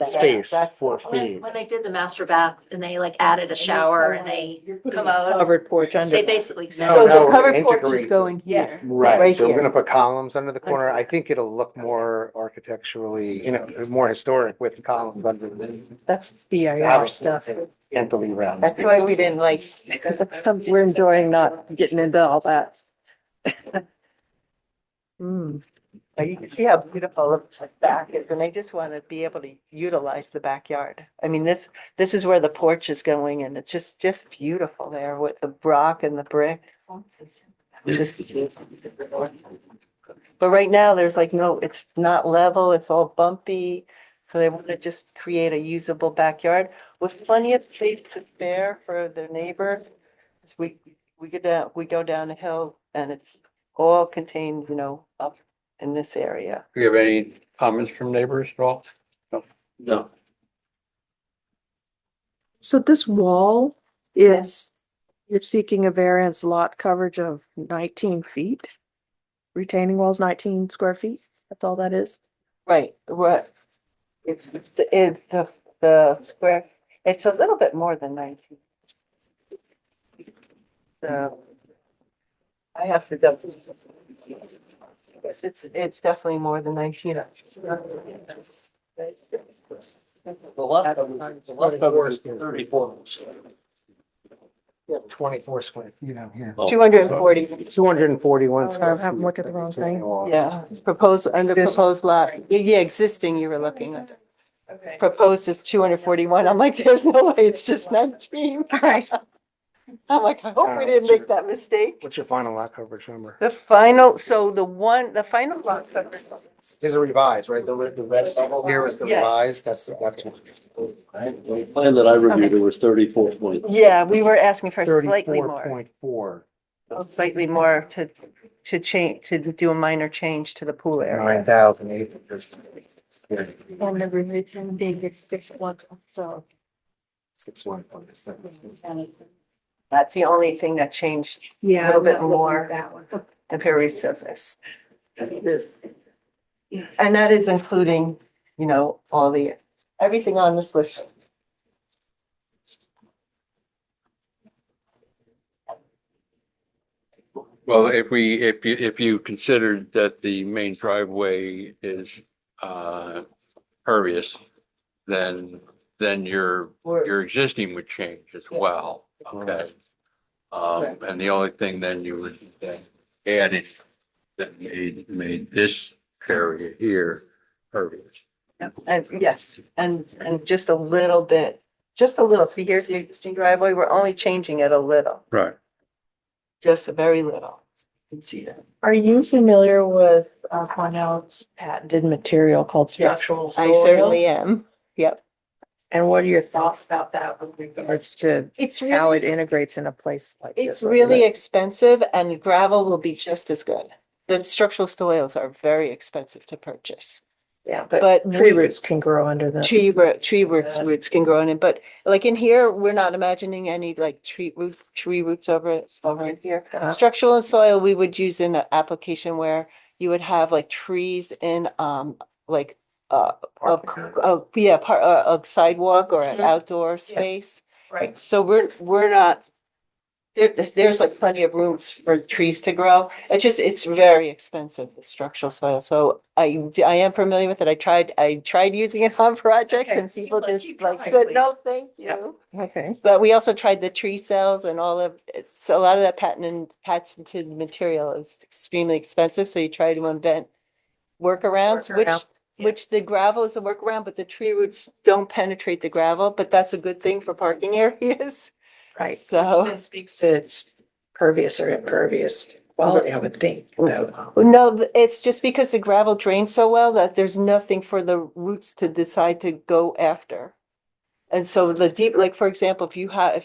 space, That's 4 When, feet. when they did the master bath and they like added a shower and they come out, Covered porch under. they basically said. So No, the covered porch is integrate. going here. Right, so we're here. gonna put columns under the corner. I think it'll look more architecturally, more historic with the columns under the That's BIR stuff. cantilever out. in That's why we space. didn't like. We're enjoying not getting into all that. Hmm. You can see how beautiful the back is, and they just want to be able to utilize the backyard. I mean, this is where the porch is going, and it's just beautiful there with the rock and the brick. It's just beautiful. But right now, there's no, it's not level, it's all bumpy. So they want to just create a usable backyard with plenty of space to spare for the neighbors. We go down a hill and it's all contained, up in this area. Do you have any comments from neighbors at all? No. So this wall is You're seeking a variance lot coverage of 19 feet. Retaining walls 19 square feet. That's all that is. Right, what? The square, it's a little bit more than 19. So I have to double. Yes, it's definitely more than 19. The lot coverage is 34. You have 24 square feet out here. 240. 241 Oh, square I'm feet. looking at the wrong thing. Yeah, it's proposed, under proposed lot. Yeah, existing you were looking at. Okay. Proposed is 241. I'm like, there's no way, it's just 19. All right. I'm like, I hope we didn't make that mistake. What's your final lot coverage number? The final, so the final lot coverage. These are revised, right? The red bubble here is the Yes. revised, that's. The plan that I reviewed, it was 34 point. Yeah, we were asking for slightly more, 34.4, slightly more to change, to do a minor change to the pool area. 9,000 acres. And the revision big is 6.1, so. 61.6. That's the only thing that changed a Yeah. little bit more That one. the pervious surface. And that is including, all everything on this list. Well, if you considered that the main driveway is pervious, then your existing would change as Yeah. well, okay? And the only thing then you would add in that made this area here pervious. And yes, and just a little bit, just a little. See, here's the existing driveway. We're only changing it a little, Right. just a very little. You can see that. Are you familiar with Cornell's patented material called structural I soil? certainly am. Yep. And what are your thoughts about that with regards to It's how it really, integrates in a place like this? it's really expensive and gravel will be just as good. The structural soils are very expensive to purchase. Yeah, but but tree we- roots can grow under them. Tree roots can grow in it, but like in here, we're not imagining any like tree roots over in here. Uh-huh. Structural and soil, we would use in an application where you would have like trees in like a sidewalk or an Mhm. outdoor Yeah. space. Right. So we're not, there's like plenty of rooms for trees to grow. It's very expensive, the structural soil. So I am familiar with it. I tried using it on projects Okay. and people Keep just like trying, said, please. no, thank Yep. you. Okay. But we also tried the tree cells and all of, it's a lot of that patented material is extremely expensive. So you try to invent workarounds, Workaround, yeah. which the gravel is a workaround, but the tree roots don't penetrate the gravel, but that's a good thing for parking areas. Right. So- It speaks to its pervious or impervious quality, I would think. No, it's just because the gravel drains so well that there's nothing for the roots to decide to go after. And so the deep, like, for example, if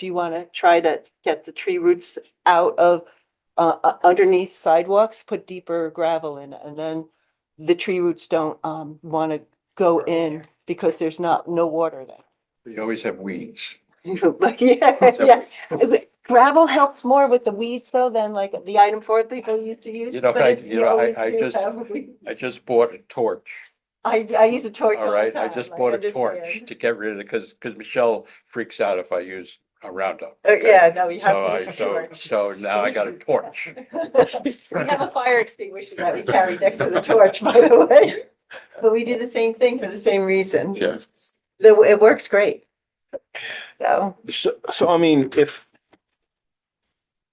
you want to try to get the tree roots out of underneath sidewalks, put deeper gravel in, and then the tree roots don't want to go in because there's no water there. You always have weeds. But yeah, yes. Gravel helps more with the weeds though than like the item 4 people used to use. You know, but I- if you know, I- always I do just- have weeds. I just bought a torch. I use a torch all All the right, I time. just bought a torch understand. to get rid of it because Michelle freaks out if I use a Roundup. Yeah, no, you have So to I, use a so, torch. so now I got a torch. We have a fire extinguisher that we carry next to the torch, by the way. But we do the same thing for the same reason. Yeah. It works great. So, So I mean, if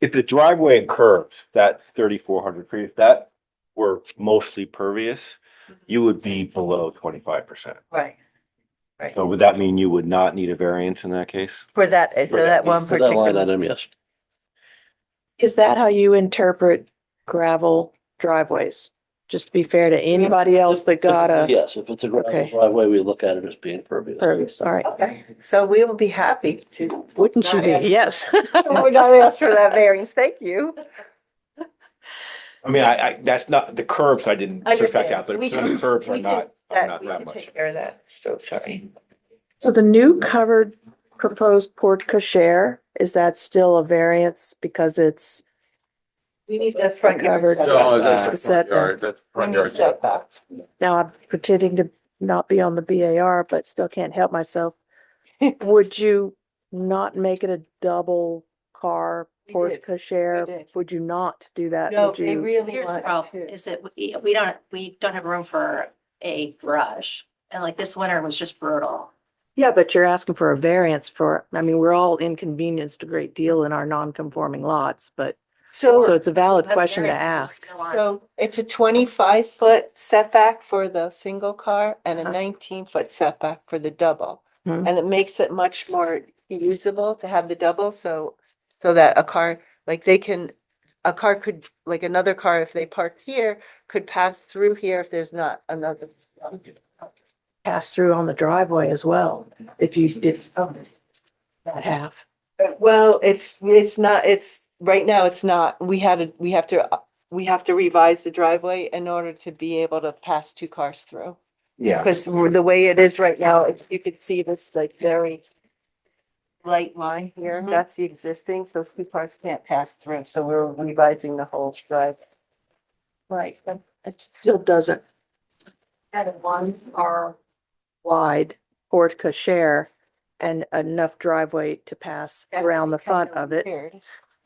the driveway and curbs, that 3,400 feet, if that were mostly pervious, you would be below 25%. right, So would that mean you would not need a variance in that case? for that one For that line particular. item, yes. Is that how you interpret gravel driveways? Just to be fair to anybody else that got a Yes, if it's a gravel Okay. driveway, we look at it as being pervious. pervious, all right. Okay, so we will be happy to. Wouldn't you Not be? ask- Yes. Would not ask for that variance, thank you. I mean, I that's not, the curbs I didn't subtract Understand. out, but We some of the can- curbs are we can- not we that can much. take care of that, so sorry. So the new covered proposed porte cochere, is that still a variance because it's We need the front yard covered? No, that's The the front setback. yard, that's We front need yard. setbacks. Now I'm pretending to not be on the BAR, but still can't help myself. Would you not make it a double car We porte did. cochere? We did. Would you not do that? No, Would they you? really Here's the want problem, to. is that we don't have room for a garage. And like this winter was just brutal. Yeah, but you're asking for a variance for, I mean, we're all inconvenienced a great deal in our non-conforming lots, but, so So, it's a valid Have question to variance, ask. go on. so it's a 25-foot setback for the single car and a Uh-huh. 19-foot setback for the double. Hmm. And it makes it much more usable to have the double, so that a car, like a car could, like another car, if they park here, could pass through here if there's not another. Pass through on the driveway as well, if you did that half. Well, it's not, right now, it's not, we have to revise the driveway in order to be able to pass two cars through. Yeah, Because the way it is right now, you could see this like very light line here, that's the existing, so two cars can't pass through, so we're revising the whole drive. Right, but it still doesn't. Add a 1 car wide porte cochere and enough driveway to pass around the front of it.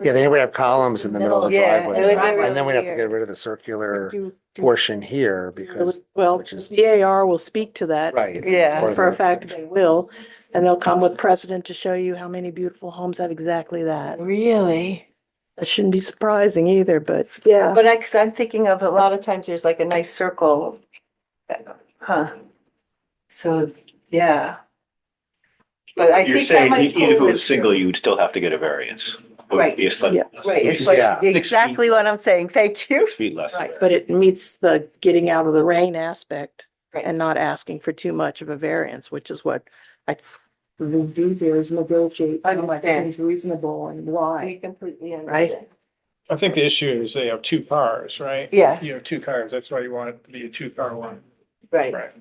yeah, then we have columns in the middle of the Yeah, driveway, it would be and then we have to really get rid of the circular Do- do- portion here because, Well, which is, BAR will speak to that. right. Yeah. part of For a their- fact, they will, and they'll come with precedent to show you how many beautiful homes have exactly that. Really? That shouldn't be surprising either, but yeah. But cause I'm thinking of a lot of times there's like a nice circle. Huh. So, yeah. But I You're think that saying might. even if it hold was single, you would still have to get a variance. It would Right. be a slight- Yeah. Right, which it's is like Yeah. 6 feet- exactly what I'm saying. Thank you. 6 feet less. Right, but it meets the getting out of the rain aspect Right. and not asking for too much of a variance, which is what I we do there is negotiate how much Understand. seems reasonable and I why. completely Right. understand. I think the issue is they have two cars, right? Yes. You have two cars, that's why you want it to be a two-car one. Right. Right.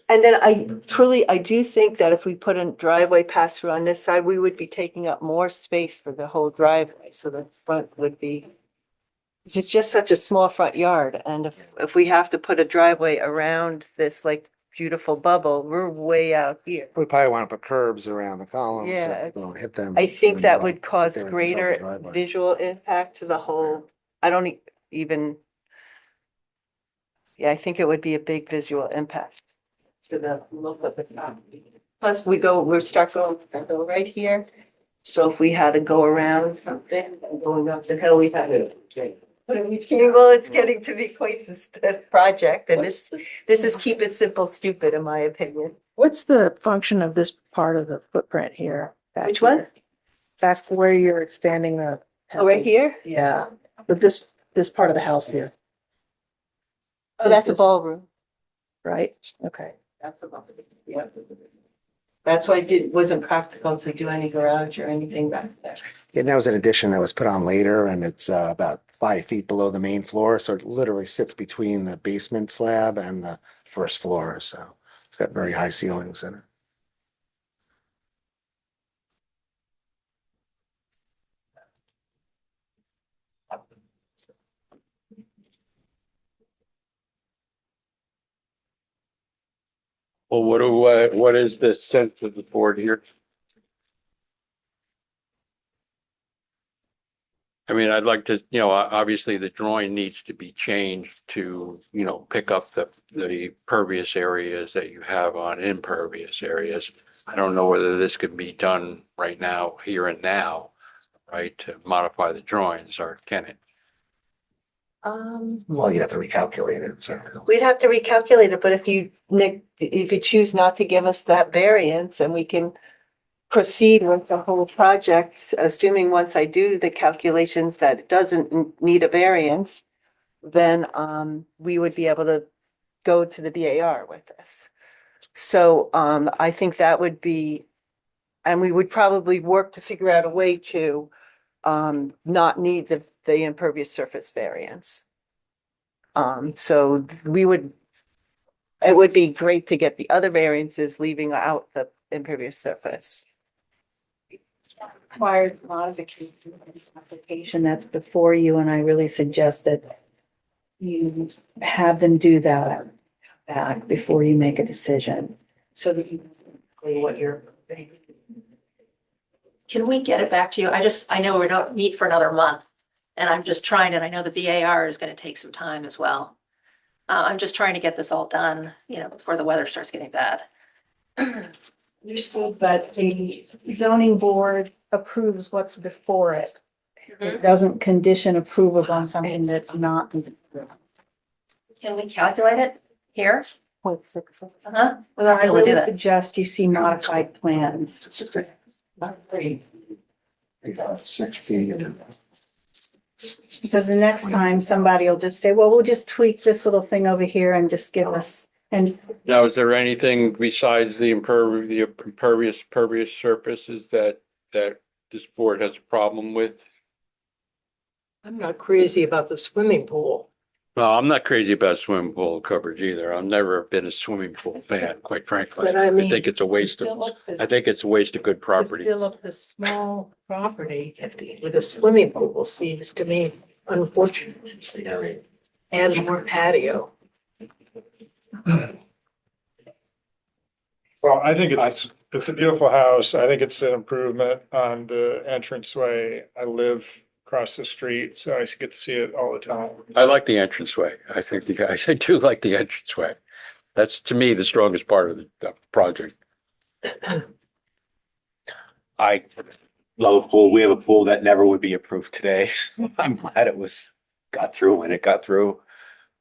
And then I do think that if we put a driveway pass through on this side, we would be taking up more space for the whole driveway, so the front would be. It's just such a small front yard, and if we have to put a driveway around this like beautiful bubble, we're way out here. We probably want to put curbs around the columns so Yeah, people don't hit them. I think that when would they cause build the greater driveway. visual impact to the whole, I don't even. Yeah, I think it would be a big visual impact to the look of the property. Plus, we're start going right here. So if we had to go around something and going up the hill, we had to. But well, it's getting to be quite the project, and this is keep it simple, stupid, in my opinion. What's the function of this part of the footprint here? back Which one? here? Back where you're expanding the. Oh, right here? Yeah, but this part of the house here, Oh, that's a ballroom. right? Okay. That's a ballroom. Yeah. That's why wasn't practical to do any garage or anything back there. Yeah, and that was an addition that was put on later and it's about 5 feet below the main floor. So it literally sits between the basement slab and the first floor. So it's got very high ceilings in it. Well, what is the sense of the board here? I mean, I'd like to, obviously the drawing needs to be changed to, pick up the pervious areas that you have on impervious areas. I don't know whether this can be done right now, here and now, right, to modify the drawings, or can it? Well, you'd have to recalculate it. So We'd have to recalculate it, but if you, Nick, if you choose not to give us that variance and we can proceed with the whole project, assuming once I do the calculations that it doesn't need a variance, then we would be able to go to the BAR with this. So I think that would be, and we would probably work to figure out a way to not need the impervious surface variance. So it would be great to get the other variances leaving out the impervious surface. requires modification of the application that's before you, and I really suggest that you have them do that back before you make a decision, so that you know what you're. Can we get it back to you? I know we don't meet for another month. And I'm just trying, and I know the BAR is gonna take some time as well. I'm just trying to get this all done, before the weather starts getting bad. Understood, but the zoning board approves what's before it. It Mhm. doesn't condition approval on something that's not. Can we calculate it here? 0.6. Uh-huh. Well, I Be able to do really that. suggest you see modified plans. 60. Because the next time somebody will just say, well, we'll just tweak this little thing over here and just give us, and Now, is there anything besides the impervious surfaces that this board has a problem with? I'm not crazy about the swimming pool. No, I'm not crazy about swimming pool coverage either. I've never been a swimming pool fan, quite frankly. But I mean, think it's a waste of, I think it's a waste of good To property. fill up the small property with a swimming pool seems to me unfortunate. And more patio. Well, I think it's a beautiful house. I think it's an improvement on the entranceway. I live across the street, so I get to see it all the time. I like the entranceway. I think I do like the entranceway. That's to me the strongest part of the project. I love a pool. We have a pool that never would be approved today. I'm glad got through when it got through.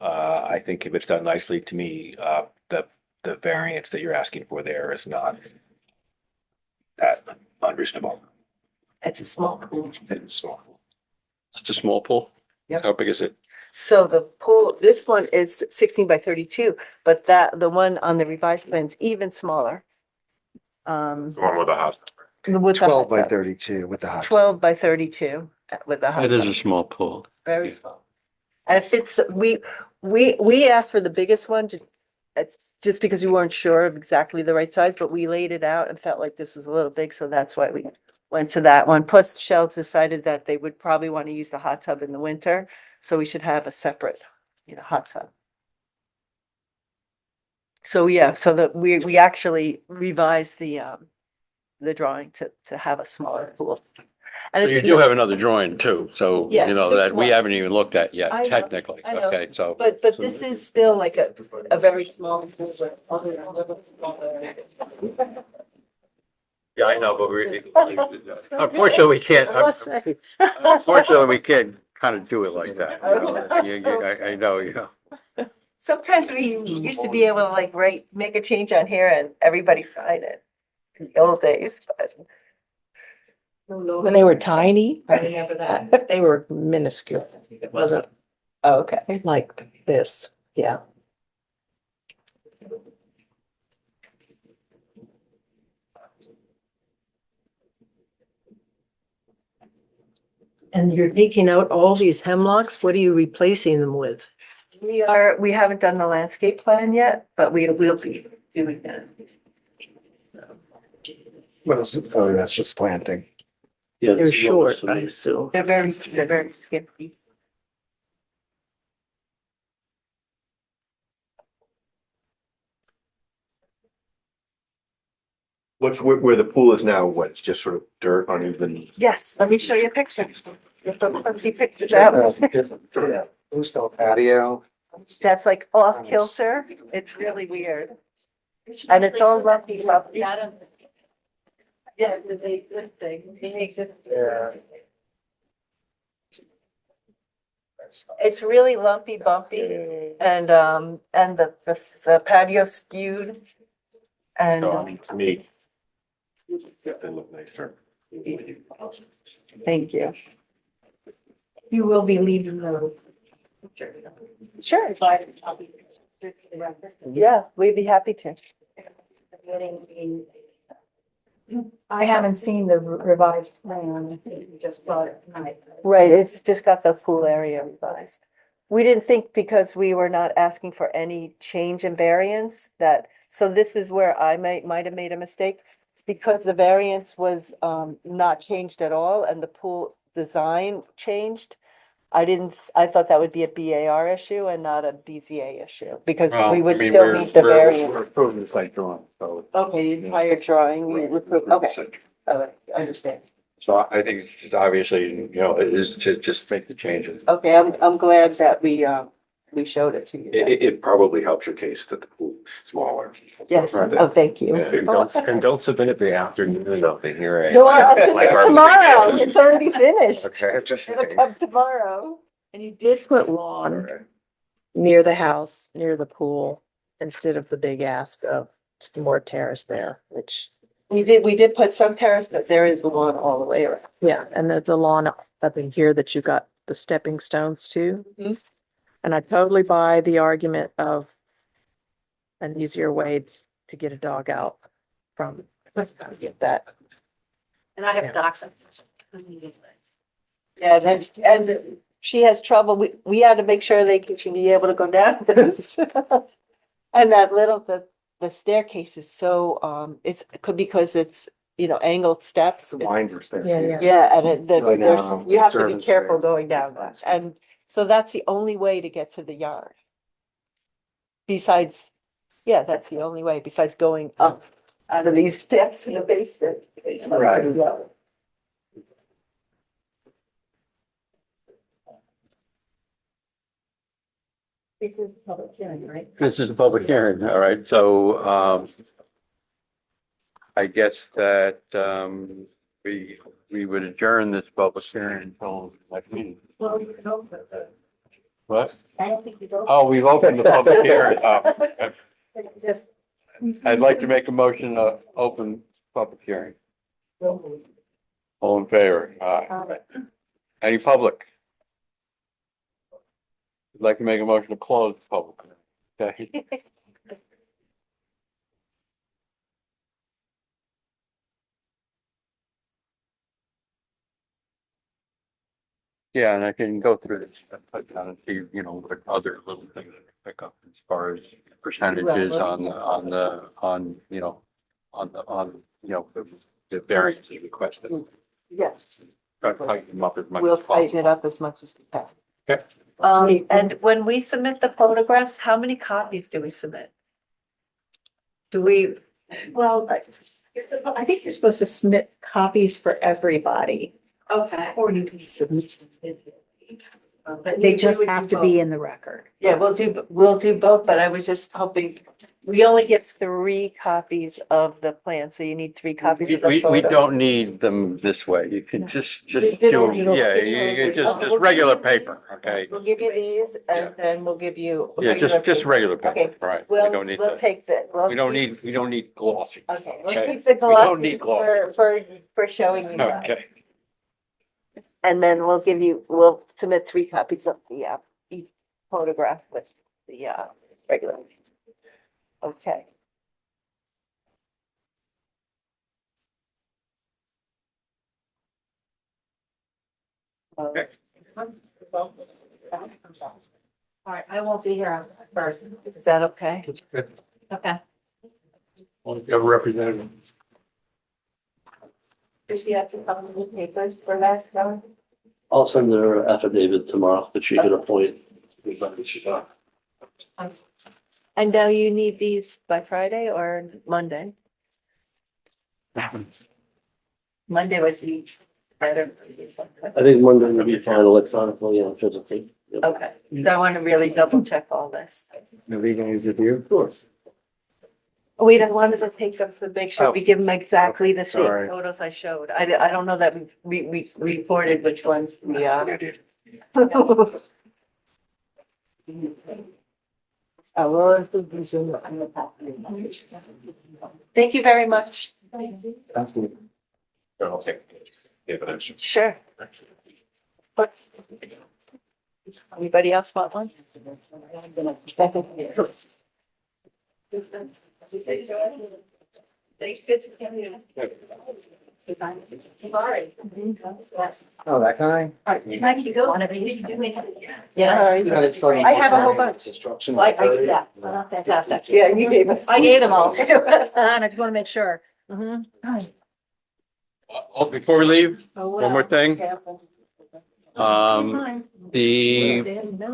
I think if it's done nicely, to me, the variance that you're asking for there is not that unreasonable. It's a small pool. It's small. It's a small pool. Yep. How big is it? so the pool, this one is 16 by 32, but the one on the revised plan is even smaller. It's the one with the house. With the 12 hot by tub. 32 with the It's hot. 12 by 32 with the hot It is a tub. small pool. Very small. And if it's, we asked for the biggest one, it's just because we weren't sure of exactly the right size, but we laid it out and felt like this was a little big, so that's why we went to that one. Plus Shell decided that they would probably want to use the hot tub in the winter, so we should have a separate, hot tub. So yeah, so that we actually revised the drawing to have a smaller pool. And So you it's do have another drawing too, so Yeah, that we 6'1". haven't even looked at yet I know, technically. I know. Okay, so. But this is still like a very small. Yeah, I know, but unfortunately, we can't, unfortunately, we can't kind of do it like that. I know. Sometimes we used to be able to make a change on here and everybody signed it in the old days, but. When they were tiny, I remember that. They were minuscule. It wasn't Okay. like this. Yeah. And you're taking out all these hemlocks? What are you replacing them with? We haven't done the landscape plan yet, but we will be doing that. What is it? Oh, that's just planting. Yeah, They're it's short, low, I assume. They're very skimpy. Where the pool is now, it's just sort of dirt uneven. Yes, let me show you a picture. Get the funky pictures out. Who's no patio? That's like off kilter. It's really weird. And it's all lumpy. Yeah, the existing. Yeah. It's really lumpy bumpy and the patio skewed. And So I mean, to me, they look nicer. thank you. You will be leaving those. Sure. Yeah, we'd be happy to. I haven't seen the revised plan. You just brought it tonight. Right, it's just got the pool area revised. We didn't think because we were not asking for any change in variance so this is where I might have made a mistake. because the variance was not changed at all and the pool design changed, I thought that would be a BAR issue and not a BZA issue, because Well, we I would mean, still we're- need the we're- variance. We're approving the site drawing, so. Okay, prior drawing, we approve, okay, all right, I understand. So I think it's obviously, it is to just make the changes. Okay, I'm glad that we showed it to you. then. It probably helps your case that the pool is smaller. Yes, Rather- oh, thank you. And don't submit it the afternoon of the hearing. No, I'll submit Like it our- tomorrow, it's already finished. Okay, just. It'll come tomorrow. And you did put lawn near the house, near the pool, instead of the big ask of more terrace there, which, We did put some terrace, but there is lawn all the way around. yeah, and the lawn up in here that you got the stepping stones to. Mhm. And I totally buy the argument of an easier way to get a dog out from, let's gotta get that. And I have Yeah. dachshund. Yeah, and she has trouble, we had to make sure she'd be able to go down this. And that the staircase is so, because it's, angled steps. The it's- winders there. Yeah, yeah. Yeah, and Really there's, narrow, you have to be servants careful there. going down that, and so that's the only way to get to the yard. Besides, yeah, that's the only way, besides going up out of these steps in the basement. Right. This is public hearing, right? This is a public hearing, all right, so, I guess that, we would adjourn this public hearing until next meeting. Well, you can open it. What? I don't think you go. Oh, we've opened the public hearing. Just. I'd like to make a motion to open public hearing. All in favor? Aye. Any public? I'd like to make a motion to close the public. Hearing. Okay. Yeah, and I can go through this, put down and see, what other little things I can pick up as far as percentages the variances requested. Yes, Try to tighten them up as much we'll as tighten possible. it up as much as we can. Okay. And when we submit the photographs, how many copies do we submit? Do we, Well, I think you're supposed to submit copies for everybody, okay, or you can submit them individually. But We- they we just would have do to be in the record. yeah, we'll do both, but I was just hoping, we only get 3 copies of the plan, so you need 3 copies of the We photo. don't need them this way. You can just You do, don't- yeah, you just regular paper, okay? We'll give you these, and then we'll give you. Yeah, just regular Okay, paper, right? We don't need We'll to, take that. we don't need glossy. Okay, we'll Okay. keep the We don't need glossy for showing you guys. Okay. And then we'll submit 3 copies of the, each photograph with the, regular. Okay. Okay. All right, I won't be here on first. Is that okay? Okay. You have a representative. Does she have to come with papers for that, John? I'll send her affidavit tomorrow that she could appoint. anybody she got. And now you need these by Friday or Monday? Monday was the better. I think Monday will be fine electronically and physically. Yep. Okay, so I want to really double check all this. The legal review? Of course. We don't want to take them to make sure we give them exactly the same Sorry. photos I showed. I don't know that we reported which ones we, I will include these in the package. Thank you very much. Thank you. I'll take evidence. Sure. Anybody else want one? Thanks, good to see you. Yes. Oh, that guy? All right, Mike, you go one of these. Do we have- Yes. Yeah, it's like- I have a whole bunch. Destruction. Yeah, fantastic. Yeah, you gave us. I gave them all. And I just want to make sure. Mhm. Oh, before we leave, Oh, one more well, thing. careful.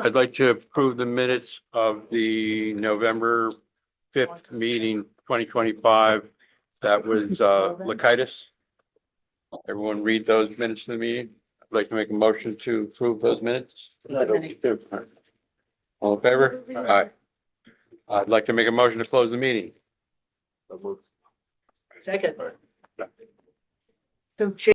I'd like to approve the minutes of the November 5th meeting, 2025. That was Lakaitis. Everyone read those minutes of the meeting. I'd like to make a motion to approve those minutes. All in favor? Aye. I'd like to make a motion to close the meeting. Second. So